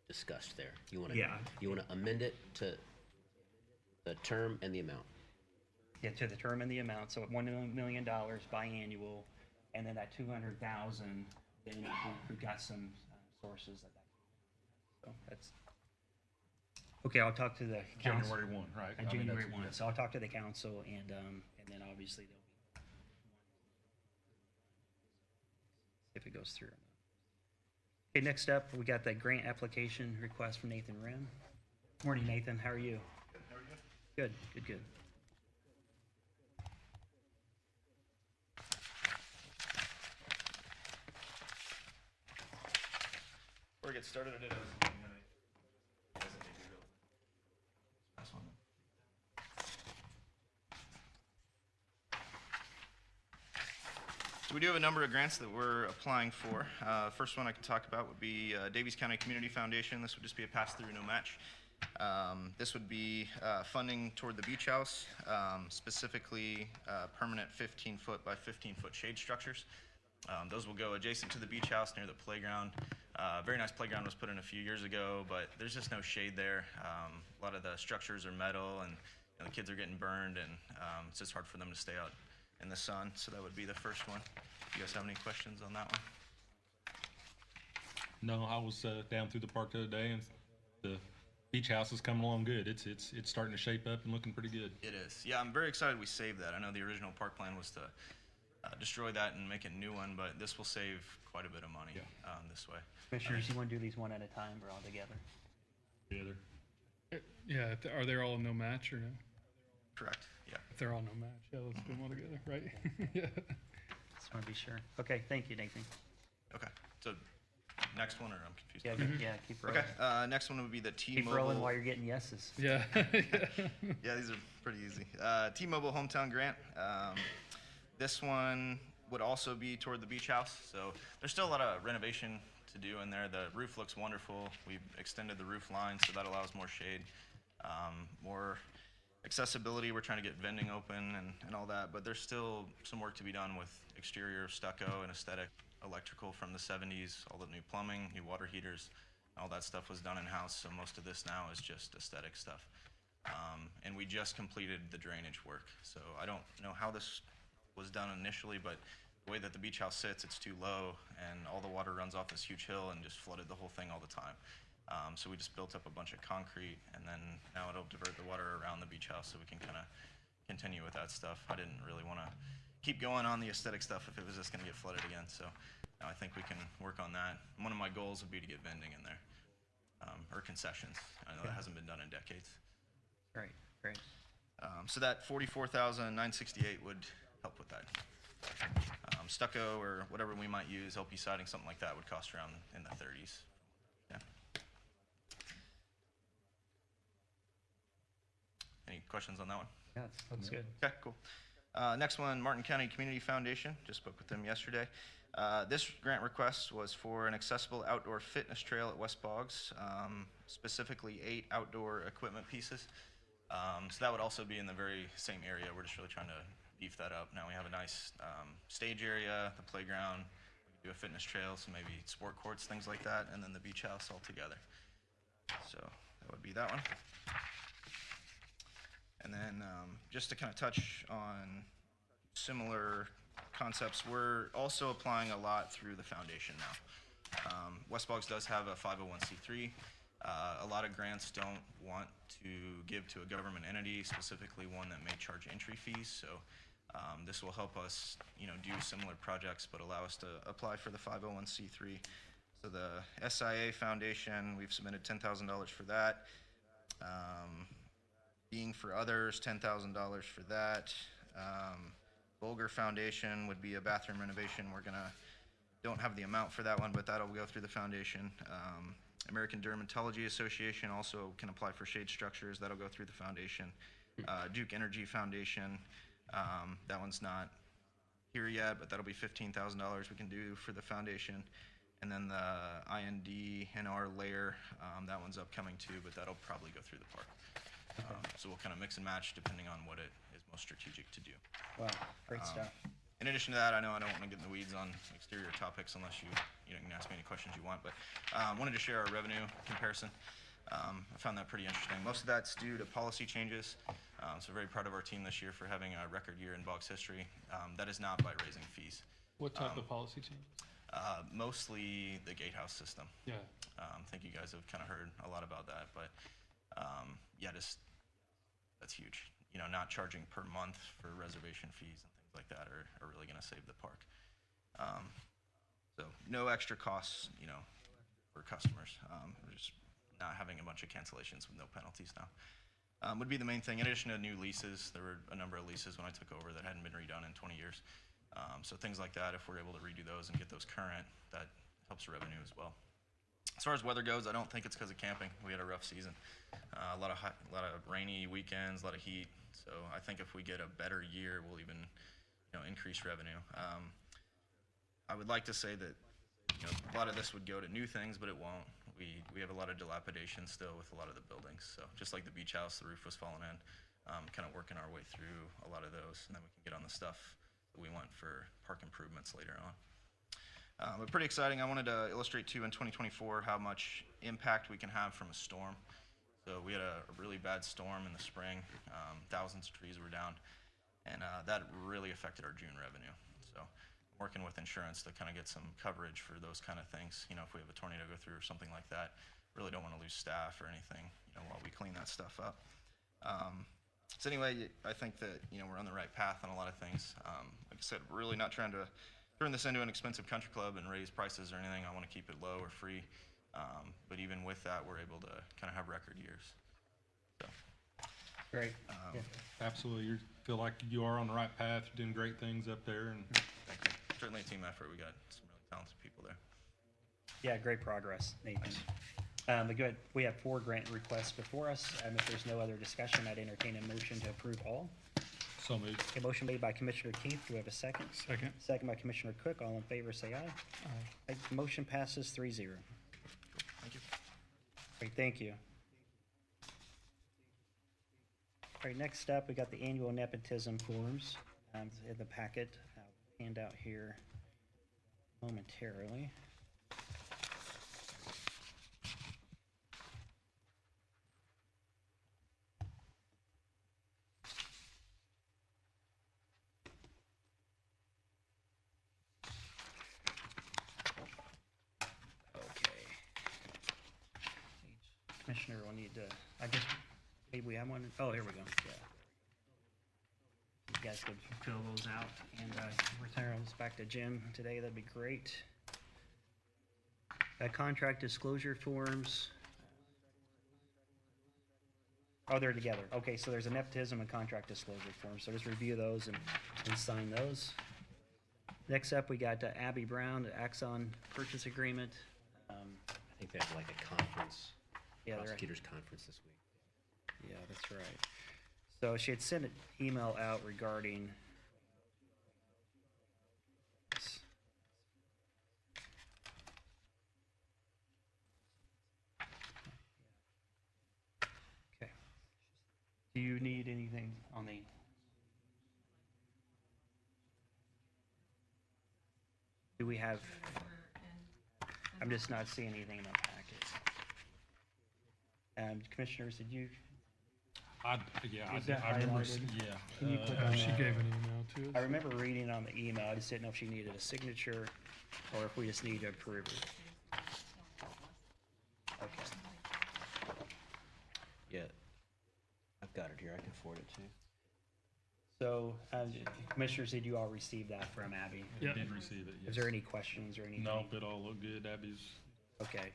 discussed there? You want to, Yeah. You want to amend it to the term and the amount? Yeah, to the term and the amount, so $1 million biannual, and then that 200,000, then we've got some sources of that. So that's, okay, I'll talk to the council. January 1, right? I mean, January that's- 1, so I'll talk to the council, and then obviously there'll be if it goes through. Okay, next up, we got the grant application request from Nathan Rim. Morning, Nathan, how are you? Good, how are you? Good, good. Before we get started, I did have So we do have a number of grants that we're applying for. First one I can talk about would be Davies County Community Foundation. This would just be a pass-through, no match. This would be funding toward the beach house, specifically permanent 15-foot by 15-foot shade structures. Those will go adjacent to the beach house near the playground. Very nice playground was put in a few years ago, but there's just no shade there. A lot of the structures are metal, and the kids are getting burned, and it's just hard for them to stay out in the sun. So that would be the first one. You guys have any questions on that one? No, I was down through the park the other day, and the beach house is coming along good. It's starting to shape up and looking pretty good. It is. Yeah, I'm very excited we saved that. I know the original park plan was to destroy that and make a new one, but this will save quite a bit of money this way. Commissioners, you want to do these one at a time or all together? Together. Yeah, are they all no match or no? Correct. Yeah. If they're all no match, yeah, let's do them all together, right? Yeah. Just want to be sure. Okay, thank you, Nathan. Okay. So next one, or I'm confused. Yeah, keep rolling. Okay. Next one would be the Keep rolling T-Mobile. while you're getting yeses. Yeah. Yeah, these are pretty easy. T-Mobile hometown grant. This one would also be toward the beach house. So there's still a lot of renovation to do in there. The roof looks wonderful. We've extended the roof line, so that allows more shade, more accessibility. We're trying to get vending open and all that, but there's still some work to be done with exterior stucco and aesthetic electrical from the 70s, all the new plumbing, new water heaters, all that stuff was done in-house, so most of this now is just aesthetic stuff. And we just completed the drainage work, so I don't know how this was done initially, but the way that the beach house sits, it's too low, and all the water runs off this huge hill and just flooded the whole thing all the time. So we just built up a bunch of concrete, and then now it'll divert the water around the beach house so we can kind of continue with that stuff. I didn't really want to keep going on the aesthetic stuff if it was just going to get flooded again, so now I think we can work on that. One of my goals would be to get vending in there. or concessions. I know that hasn't been done in decades. Great, great. So that 44,968 would help with that. Stucco or whatever we might use, LP siding, something like that would cost around in the 30s. Yeah. Any questions on that one? Yeah, that's good. Okay, cool. Next one, Martin County Community Foundation. Just spoke with them yesterday. This grant request was for an accessible outdoor fitness trail at West Boggs, specifically 8 outdoor equipment pieces. So that would also be in the very same area. We're just really trying to beef that up. Now we have a nice stage area, the playground, we can do a fitness trail, so maybe sport courts, things like that, and then the beach house all together. So that would be that one. And then just to kind of touch on similar concepts, we're also applying a lot through the foundation now. West Boggs does have a 501c3. A lot of grants don't want to give to a government entity, specifically one that may charge entry fees. So this will help us, do similar projects, but allow us to apply for the 501c3. So the SIA Foundation, we've submitted $10,000 for that. Being for Others, $10,000 for that. Bulger Foundation would be a bathroom renovation. Don't have the amount for that one, but that'll go through the foundation. American Dermatology Association also can apply for shade structures. That'll go through the foundation. Duke Energy Foundation, that one's not here yet, but that'll be $15,000 we can do for the foundation. And then the INDNR layer, that one's upcoming too, but that'll probably go through the park. So we'll kind of mix and match depending on what it is most strategic to do. Wow, great stuff. In addition to that, I know I don't want to get in the weeds on exterior topics unless you can ask me any questions you want, but wanted to share our revenue comparison. I found that pretty interesting. Most of that's due to policy changes. So very proud of our team this year for having a record year in Boggs history. That is not by raising fees. What type of policy changes? Mostly the gatehouse system. Yeah. I think you guys have kind of heard a lot about that, but that's huge. Not charging per month for reservation fees and things like that are really going to save the park. So no extra costs, for customers. We're just not having a bunch of cancellations with no penalties now. Would be the main thing. In addition to new leases, there were a number of leases when I took over that hadn't been redone in 20 years. So things like that, if we're able to redo those and get those current, that helps revenue as well. As far as weather goes, I don't think it's because of camping. We had a rough season. A lot of rainy weekends, a lot of heat. So I think if we get a better year, we'll even, increase revenue. I would like to say that, a lot of this would go to new things, but it won't. We have a lot of dilapidation still with a lot of the buildings. So just like the beach house, the roof was falling in. Kind of working our way through a lot of those, and then we can get on the stuff that we want for park improvements later on. But pretty exciting. I wanted to illustrate too in 2024 how much impact we can have from a storm. So we had a really bad storm in the spring. Thousands of trees were down, and that really affected our June revenue. So I'm working with insurance to kind of get some coverage for those kind of things. If we have a tornado go through or something like that, really don't want to lose staff or anything, while we clean that stuff up. So anyway, I think that, we're on the right path on a lot of things. Like I said, really not trying to turn this into an expensive country club and raise prices or anything. I want to keep it low or free. But even with that, we're able to kind of have record years. So. Great. Yeah. Absolutely. You feel like you are on the right path. You're doing great things up there. And thank you. Certainly a team effort. We got some really talented people there. Yeah, great progress, Nathan. Good. We have 4 grant requests before us. If there's no other discussion, I'd entertain a motion to approve all. so moved. A motion made by Commissioner Keith. Do we have a second? Second. Second by Commissioner Cook. All in favor, say aye. Aye. Motion passes 3-0. Thank you. Great, thank you. All right, next up, we got the annual nepotism forms in the packet. I'll hand out here momentarily. Commissioner will need to, I guess, maybe we have one. Oh, here we go. Yeah. You guys could fill those out and return those back to Jim today. That'd be great. Contract disclosure forms. Oh, they're together. Okay, so there's a nepotism and contract disclosure form, so just review those and sign those. Next up, we got Abby Brown, the Axon purchase agreement. I think they have like a conference, Yeah, prosecutors conference this week. Yeah, that's right. So she had sent an email out regarding okay. Do you need anything on the? Do we have? I'm just not seeing anything in the packet. Commissioners, did you? Is that highlighted? Can you click on She that? gave an email to us. I remember reading on the email, I just didn't know if she needed a signature or if we just need to approve it. Okay. Yeah, I've got it here. I can forward it to you. So, Commissioners, did you all receive that from Abby? Yep. Did receive it, yes. Is there any questions or anything? Nope, it all looked good. Abby's Okay,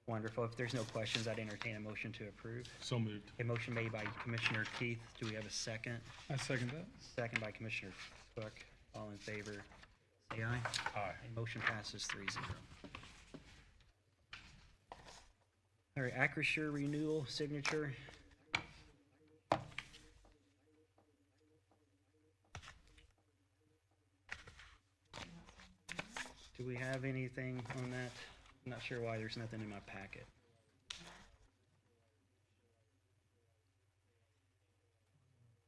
wonderful. If there's no questions, I'd entertain a motion to approve. so moved. A motion made by Commissioner Keith. Do we have a second? I second that. Second by Commissioner Cook. All in favor, say aye. Aye. Motion passes 3-0. All right, Acrisure renewal signature. Do we have anything on that? I'm not sure why there's nothing in my packet.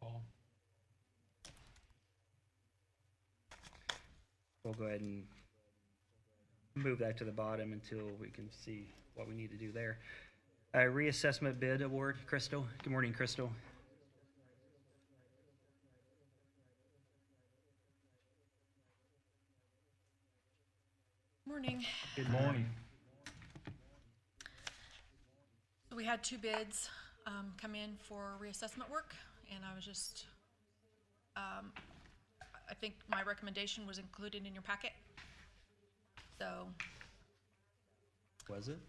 Paul. We'll go ahead and move that to the bottom until we can see what we need to do there. Reassessment bid award, Crystal. Good morning, Crystal. Morning. Good morning. So we had two bids come in for reassessment work, and I was just, I think my recommendation was included in your packet. So. Was it?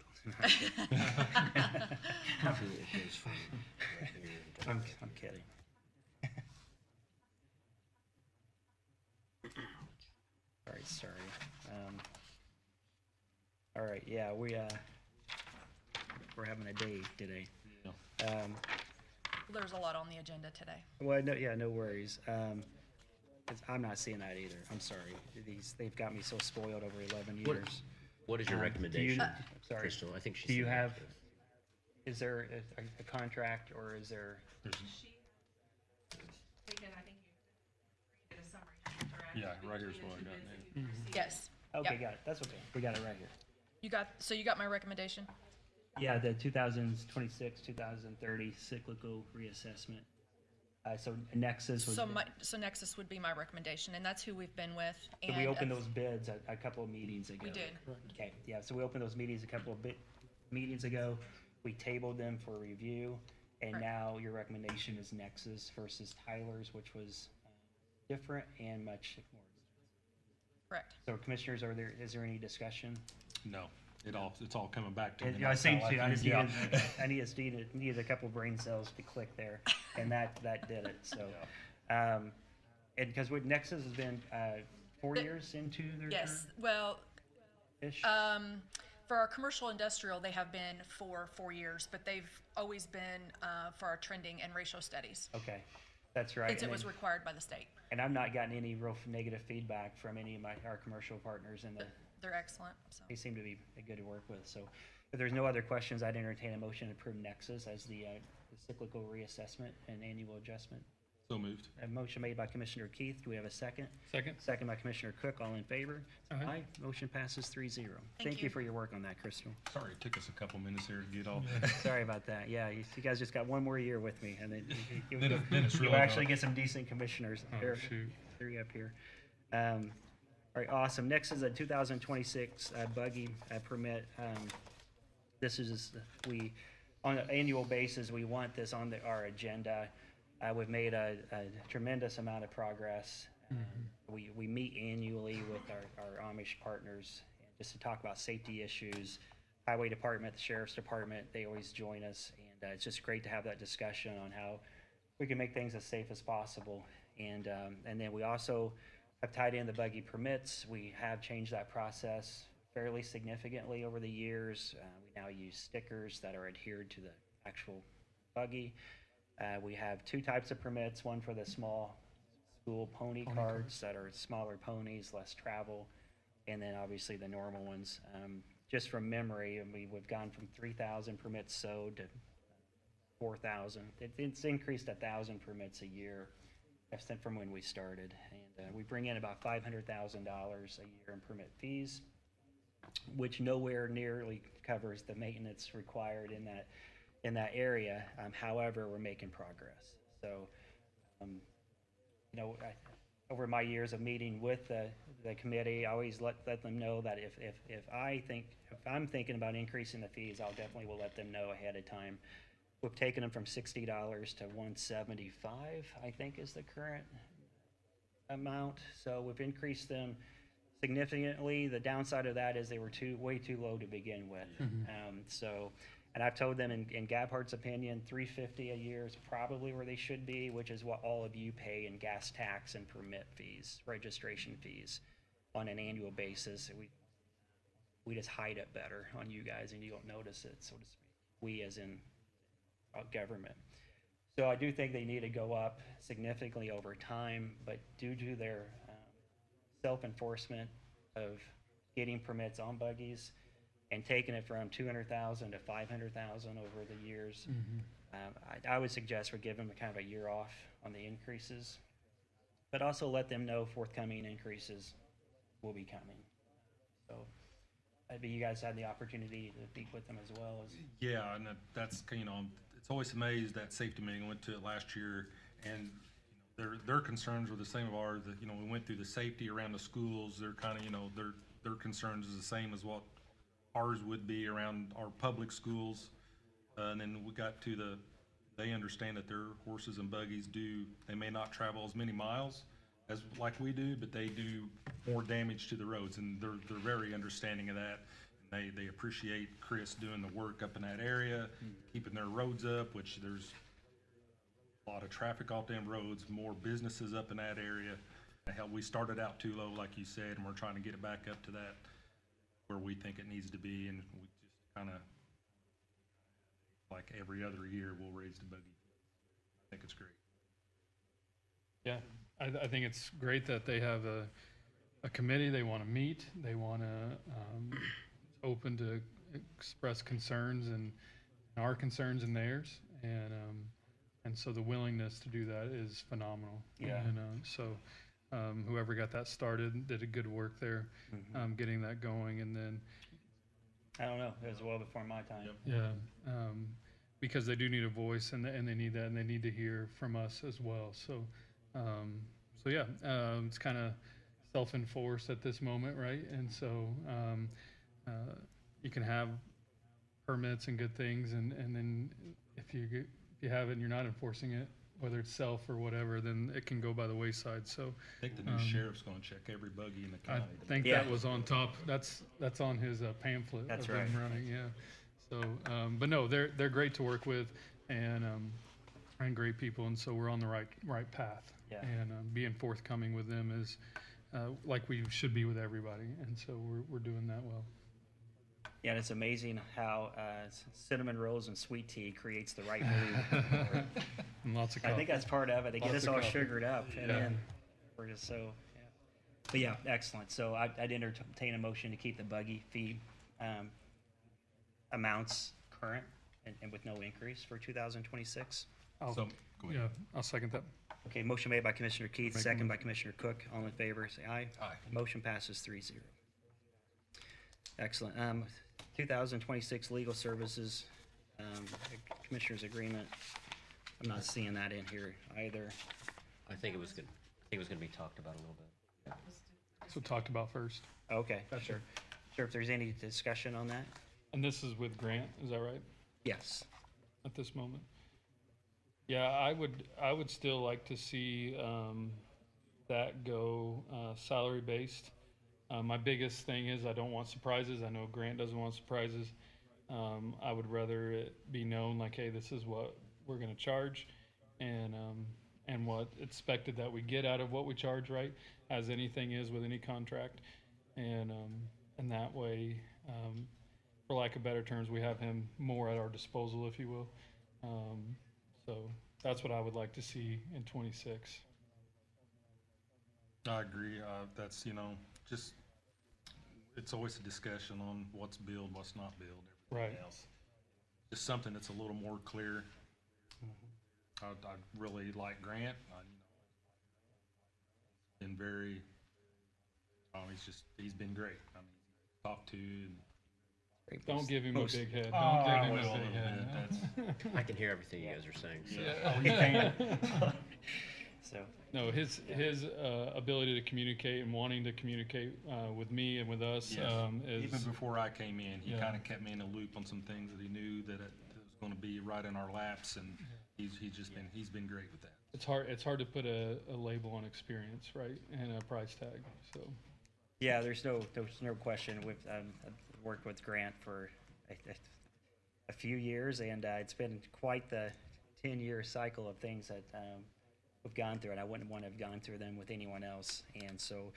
I'm kidding. All right, sorry. All right, yeah, we're having a day today. There's a lot on the agenda today. Well, no, yeah, no worries. I'm not seeing that either. I'm sorry. They've got me so spoiled over 11 years. What is your recommendation, Sorry. Crystal? I think she's. Do you have, is there a contract or is there? Yeah, right here's what I got now. Yes. Okay, Yep. got it. That's okay. We got it right here. You got my recommendation? Yeah, the 2026, 2030 cyclical reassessment. So Nexus was. So Nexus would be my recommendation, and that's who we've been with. So we opened those bids a couple of meetings ago. We did. Okay, yeah, so we opened those meetings a couple of meetings ago. We tabled them for review, and Right. now your recommendation is Nexus versus Tyler's, which was different and much more expensive. Correct. So commissioners, is there any discussion? No, it's all coming back to me. I That's think how too, I just feel. needed a couple brain cells to click there, and that did it, so. And because Nexus has been 4 years into their Yes. Well, ish. for our commercial industrial, they have been for 4 years, but they've always been for our trending and ratio studies. Okay, that's right. Since it And was then- required by the state. And I've not gotten any real negative feedback from any of our commercial partners, and They're excellent. So. they seem to be good to work with. So if there's no other questions, I'd entertain a motion to approve Nexus as the cyclical reassessment and annual adjustment. So moved. A motion made by Commissioner Keith. Do we have a second? Second. Second by Commissioner Cook. All in favor? Aye. Motion passes 3-0. Thank you you. for your work on that, Crystal. Sorry, it took us a couple minutes here to get all. Sorry about that. Yeah, you guys just got one more year with me, and then Then it's you'll really actually done. get some decent commissioners. Oh, Here- shoot. Three up here. All right, awesome. Next is a 2026 buggy permit. This is, on an annual basis, we want this on our agenda. We've made a tremendous amount of progress. We meet annually with our Amish partners just to talk about safety issues. Highway Department, the Sheriff's Department, they always join us. And And it's just great to have that discussion on how we can make things as safe as possible. And then we also have tied in the buggy permits. We have changed that process fairly significantly over the years. We now use stickers that are adhered to the actual buggy. We have two types of permits, one for the small school pony carts that are smaller ponies, less travel, and then obviously the normal ones. Just from memory, we've gone from 3,000 permits sold to 4,000. It's increased 1,000 permits a year from when we started. And we bring in about $500,000 a year in permit fees, which nowhere nearly covers the maintenance required in that area. However, we're making progress. So, over my years of meeting with the committee, I always let them know that if I'm thinking about increasing the fees, I'll definitely will let them know ahead of time. We've taken them from $60 to $175, I think is the current amount. So we've increased them significantly. The downside of that is they were way too low to begin with. And I've told them in Gabhardt's opinion, $350 a year is probably where they should be, which is what all of you pay in gas tax and permit fees, registration fees on an annual basis. We just hide it better on you guys and you don't notice it, so to speak. We as in government. So I do think they need to go up significantly over time, but due to their self-enforcement of getting permits on buggies and taking it from 200,000 to 500,000 over the years, I would suggest we give them a kind of a year off on the increases, but also let them know forthcoming increases will be coming. So you guys had the opportunity to speak with them as well as. Yeah, and that's, it's always amazed that safety meeting. I went to it last year, and their concerns were the same of ours. That we went through the safety around the schools. They're kind of their concerns is the same as what ours would be around our public schools. And then we got to they understand that their horses and buggies they may not travel as many miles as like we do, but they do more damage to the roads, and they're very understanding of that. And they appreciate Chris doing the work up in that area, keeping their roads up, which there's a lot of traffic off them roads, more businesses up in that area. Hell, we started out too low, like you said, and we're trying to get it back up to that where we think it needs to be, and we just kind of, like every other year, we'll raise the buggy. I think it's great. Yeah, I think it's great that they have a committee. They want to meet. They want to open to express concerns and our concerns and theirs, and so the willingness to do that is phenomenal. Yeah. And whoever got that started did a good work there, getting that going, and then. I don't know. It was well before my time. Yeah, because they do need a voice, and they need that, and they need to hear from us as well. So, it's kind of self-enforced at this moment, right? And so you can have permits and good things, and then if you have it and you're not enforcing it, whether it's self or whatever, then it can go by the wayside. So I think the new sheriff's going to check every buggy in the county. I think that was on top. That's on his pamphlet. That's of right. Him running, yeah. So, but no, they're great to work with, and great people, and so we're on the right path. Yeah. And being forthcoming with them is like we should be with everybody, and so we're doing that well. Yeah, and it's amazing how cinnamon rolls and sweet tea creates the right mood. And lots of coffee. I think that's part of it. They get us all coffee. sugared up, and then we're just so. Yeah. But yeah, excellent. So I'd entertain a motion to keep the buggy fee amounts current and with no increase for 2026. Go ahead. Yeah, I'll second that. Okay, motion made by Commissioner Keith, second by Commissioner Cook. All in favor, say aye. Aye. Motion passes 3-0. Excellent. 2026 legal services commissioners agreement. I'm not seeing that in here either. I think it was good. I think it was going to be talked about a little bit. So talked about first. Okay, Gotcha. sure. Sure, if there's any discussion on that? And this is with Grant, is that right? Yes. At this moment. Yeah, I would still like to see that go salary based. My biggest thing is I don't want surprises. I know Grant doesn't want surprises, I would rather it be known like, hey, this is what we're gonna charge, and what expected that we get out of what we charge, right? As anything is with any contract, and that way, for lack of better terms, we have him more at our disposal, if you will. So that's what I would like to see in 26. I agree. That's, just, it's always a discussion on what's billed, what's not billed, everything Right. else. Just something that's a little more clear. I really like Grant. He's been very, he's been great. I mean, talked to and. Don't give him a big head. Oh, Don't give I him will a a big little head. I can hear everything you guys are saying, so. Oh, you can. So, No, his ability to communicate and wanting to communicate with me and with us Yes. is Even before I came in, he Yeah. kind of kept me in a loop on some things that he knew that it was going to be right in our laps, and he's been great with that. it's hard to put a label on experience, right, and a price tag. So yeah, there's no question. I've worked with Grant for a few years, and it's been quite the 10-year cycle of things that we've gone through, and I wouldn't want to have gone through them with anyone else. And so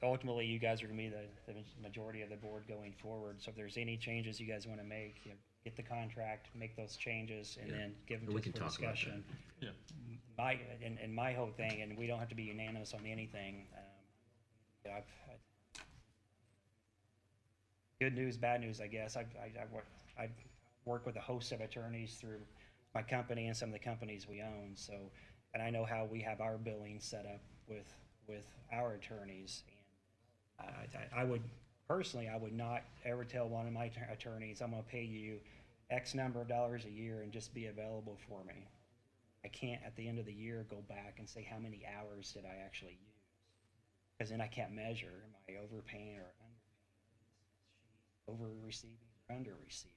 ultimately, you guys are going to be the majority of the board going forward. So if there's any changes you guys want to make, get the contract, make those changes, and then give them We to us can for talk about discussion. Yeah. My whole thing, and we don't have to be unanimous on anything. Good news, bad news, I guess. I've worked with a host of attorneys through my company and some of the companies we own. So, and I know how we have our billing set up with our attorneys. And I would personally, I would not ever tell one of my attorneys, I'm going to pay you X number of dollars a year and just be available for me. I can't at the end of the year go back and say how many hours did I actually use, because then I can't measure, am I overpaying or over receiving or under receiving.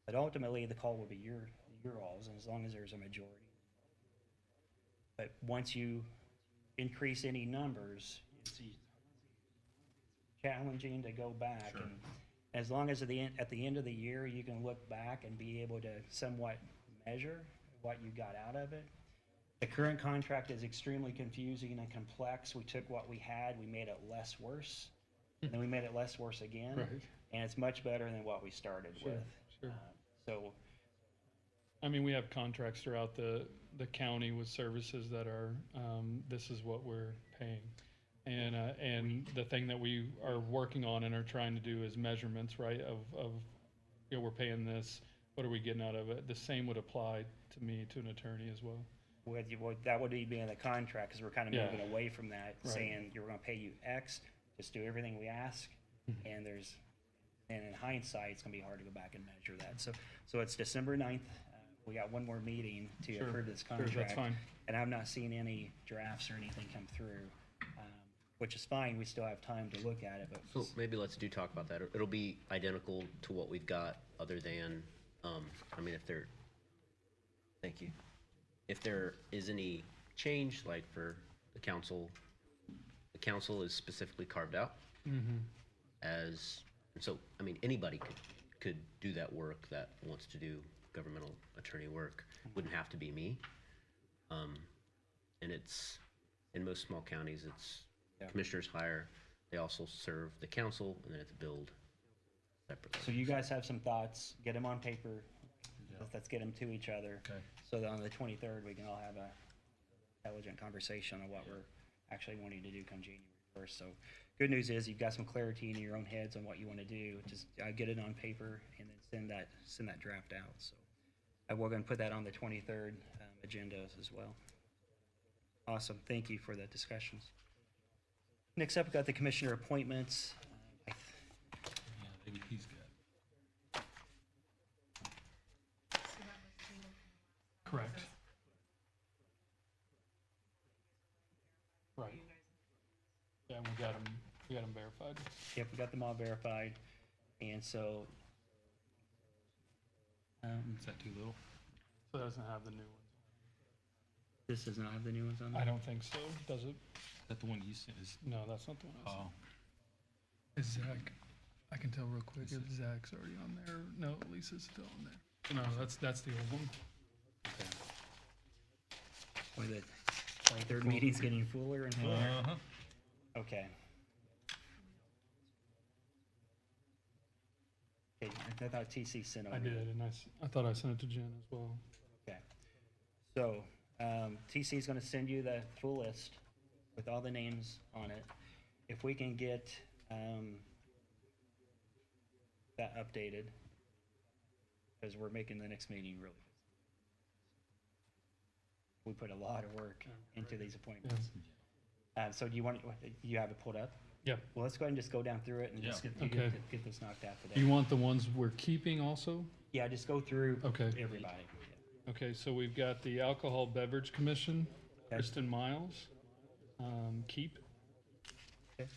But ultimately, the call will be your all's, and as long as there's a majority. But once you increase any numbers, it's challenging to go back. Sure. And as long as at the end of the year, you can look back and be able to somewhat measure what you got out of it. The current contract is extremely confusing and complex. We took what we had, we made it less worse, and then we made it less worse again. Right. And it's much better than what we started with. Sure. So, I mean, we have contracts throughout the county with services that are this is what we're paying. And the thing that we are working on and are trying to do is measurements, right, of we're paying this, what are we getting out of it? The same would apply to me, to an attorney as well. that would be in the contract, because we're kind of Yeah. moving away from that, Right. saying you're going to pay you X, just do everything we ask, and in hindsight, it's going to be hard to go back and measure that. So it's December 9th. We got one more meeting to Sure. approve this Sure, contract. that's fine. And I'm not seeing any drafts or anything come through, which is fine. We still have time to look at it, but So maybe let's talk about that. It'll be identical to what we've got, other than, I mean, thank you. If there is any change, like for the council is specifically carved out as, and so, I mean, anybody could do that work that wants to do governmental attorney work. Wouldn't have to be me. And it's, in most small counties, it's commissioners hire, they also serve the council, and then it's billed separately. so you guys have some thoughts, get them on paper. Let's get them to each other. Okay. So that on the 23rd, we can all have a intelligent conversation on what we're actually wanting to do come January 1st. So good news is you've got some clarity in your own heads on what you want to do. Just get it on paper and then send that draft out. So we're going to put that on the 23rd agenda as well. Awesome. Thank you for the discussions. Next up, we've got the commissioner appointments. Yeah, he's good. Correct. Right. Yeah, we got them verified. Yep, we got them all verified. And so, Is that too little? So it doesn't have the new ones. this does not have the new ones on there? I don't think so, does it? Is that the one you sent? No, that's not the one I sent. Oh, Is Zach, I can tell real quick if Zach's already on there. No, Lisa's still on there. No, that's the old one. Okay. Boy, the 23rd meeting's getting fuller and fuller. Uh-huh. Okay. Okay, I thought TC sent over. I did, and I thought I sent it to Jen as well. Okay. So, TC is gonna send you the full list with all the names on it. If we can get, that updated, because we're making the next meeting really. We put a lot of work into these appointments. So do you have it pulled up? Yeah. Well, let's go ahead and just go down through it and just Okay. get this knocked out Do today. you want the ones we're keeping also? Yeah, just go through Okay. everybody. Okay, so we've got the Alcohol Beverage Commission, Okay. Kristen Miles, keep. Okay.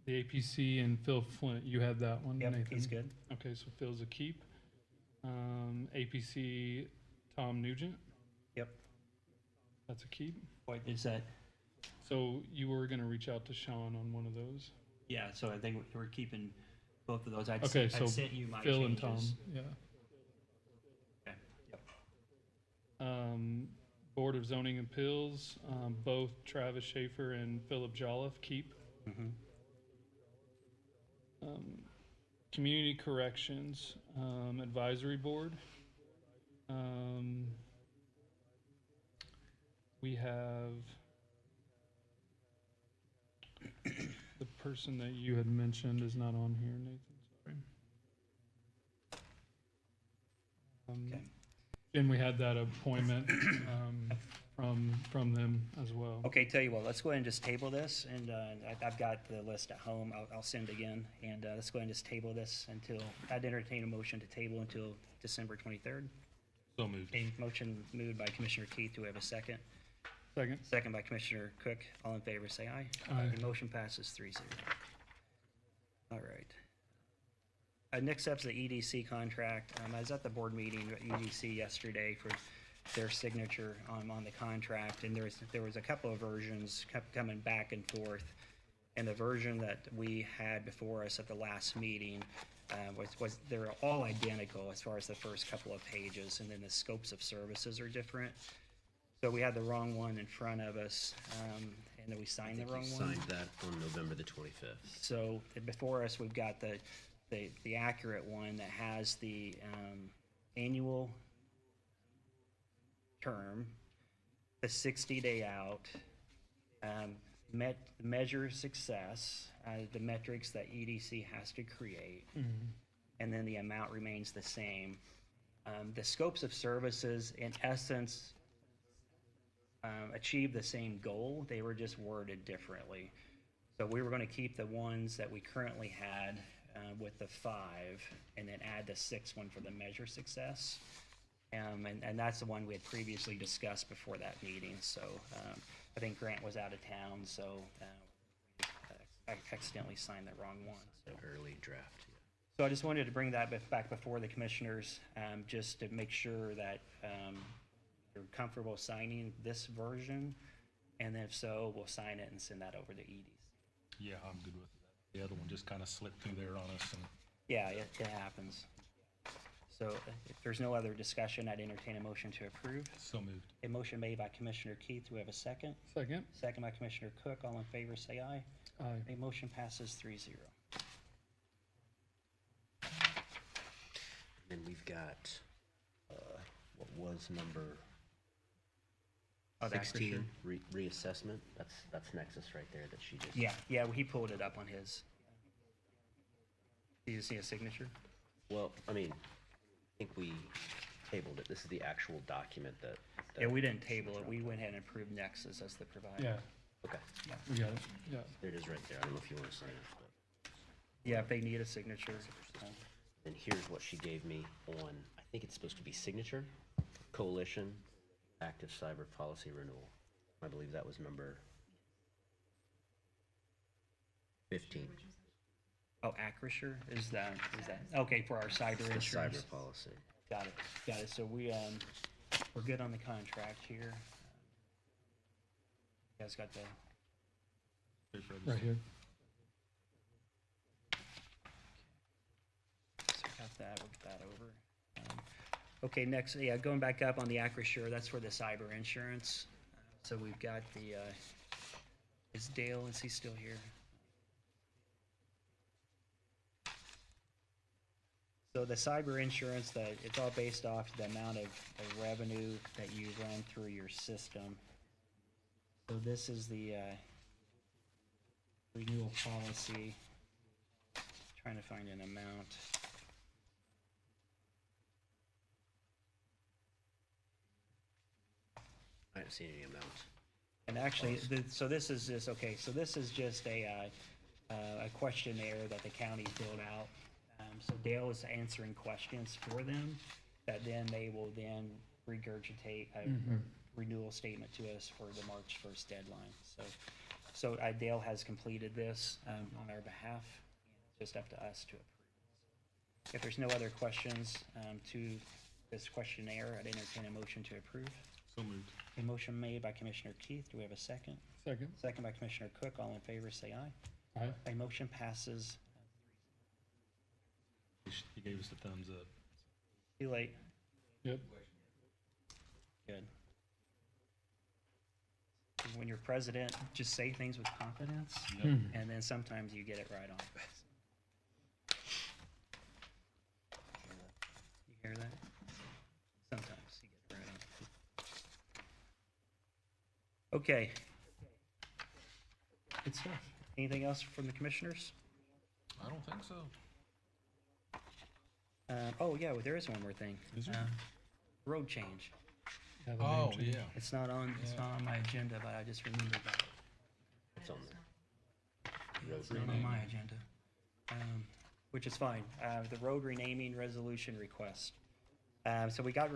The APC and Phil Flint, you have that one, Yep, Nathan? he's good. Okay, so Phil's a keep. APC, Tom Nugent, Yep. that's a keep. What is that? So you were gonna reach out to Sean on one of those? Yeah, so I think we're keeping both of those. I'd Okay, so sent you my Phil and Tom, changes. yeah. Okay. Yep. Board of Zoning Appeals, both Travis Schaefer and Philip Jolliffe, keep. Mhm. Community Corrections, Advisory Board. We have the person that you had mentioned is not on here, Nathan, sorry. Okay. And we had that appointment, from them as well. Okay, tell you what, let's go ahead and just table this, and I've got the list at home. I'll send again, and let's go ahead and just table this until, I'd entertain a motion to table until December 23rd. So moved. A motion moved by Commissioner Keith. Do we have a second? Second. Second by Commissioner Cook. All in favor, say aye. Aye. The motion passes 3-0. All right. Next up's the EDC contract. I was at the board meeting at EDC yesterday for their signature on the contract, and there was a couple of versions kept coming back and forth. And the version that we had before us at the last meeting was they're all identical as far as the first couple of pages, and then the scopes of services are different. So we had the wrong one in front of us, and then we signed the wrong one. Signed that on November the 25th. So before us, we've got the accurate one that has the annual term, the 60-day out, measure success, the metrics that EDC has to create, and then the amount remains the same. The scopes of services, in essence, achieve the same goal. They were just worded differently. So we were going to keep the ones that we currently had with the 5, and then add the 6th one for the measure success. And that's the one we had previously discussed before that meeting. So I think Grant was out of town, so I accidentally signed the wrong one. So. Early draft. Yeah. So I just wanted to bring that back before the commissioners, just to make sure that you're comfortable signing this version, and if so, we'll sign it and send that over to EDC. Yeah, I'm good with that. The other one just kind of slipped through there on us, and Yeah, it happens. So if there's no other discussion, I'd entertain a motion to approve. so moved. A motion made by Commissioner Keith. Do we have a second? Second. Second by Commissioner Cook. All in favor, say aye. Aye. A motion passes 3-0. Then we've got, what was number Zach, 16, reassessment. That's Nexus right there that she just. Yeah, he pulled it up on his. Do you see a signature? Well, I mean, I think we tabled it. This is the actual document that. Yeah, we didn't table it. We went ahead and approved Nexus as the provider. Yeah, Okay. we got it, yeah. There it is right there. I don't know if you want to sign it, but. Yeah, if they need a signature. And here's what she gave me on, I think it's supposed to be signature, coalition, active cyber policy renewal. I believe that was number 15. Oh, Acrisure is that? Okay, for our cyber The insurance. cyber policy. Got it. So we're good on the contract here. You guys got the. Right here. that, we'll get that over. Okay, next, yeah, going back up on the Acrisure, that's for the cyber insurance. So we've got the, is Dale, is he still here? So the cyber insurance, that it's all based off the amount of revenue that you run through your system. So this is the renewal policy. Trying to find an amount. I haven't seen any amounts. And actually, so this is just, okay, so this is just a questionnaire that the county filled out. So Dale is answering questions for them that then they will then regurgitate a renewal statement to us for the March 1st deadline. So Dale has completed this on our behalf. It's just up to us to approve. If there's no other questions to this questionnaire, I'd entertain a motion to approve. So moved. A motion made by Commissioner Keith. Do we have a second? Second. Second by Commissioner Cook. All in favor, say aye. Aye. A motion passes. He gave us the thumbs up. Too late. Yep. Good. When you're president, just say things with confidence, and then sometimes you get it right on. You hear that? Sometimes you get it right on. Okay. Good stuff. Anything else from the commissioners? I don't think so. Oh, yeah, well, there is one more thing. Is there? Road change. Have a name change. It's not on my agenda, but I just remembered that. It's on there. It's not on my agenda. Which is fine. The road renaming resolution request. So we got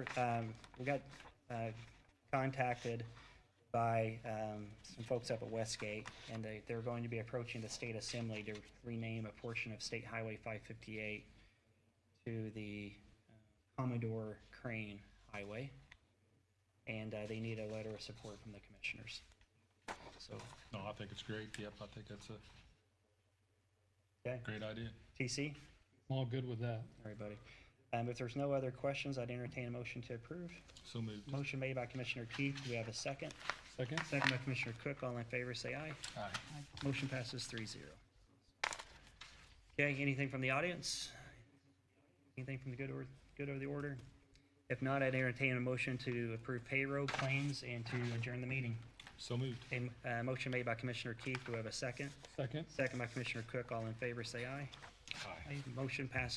contacted by some folks up at Westgate, and they're going to be approaching the state assembly to rename a portion of State Highway 558 to the Commodore Crane Highway, and they need a letter of support from the commissioners. So, No, I think it's great. Yep, I think that's a okay, great idea. TC, I'm all good with that. everybody. If there's no other questions, I'd entertain a motion to approve. So moved. Motion made by Commissioner Keith. Do we have a second? Second. Second by Commissioner Cook. All in favor, say aye. Aye. Motion passes 3-0. Okay, anything from the audience? Anything from the good of the order? If not, I'd entertain a motion to approve payroll claims and to adjourn the meeting. So moved. A motion made by Commissioner Keith. Do we have a second? Second. Second by Commissioner Cook. All in favor, say aye. Aye. Motion passes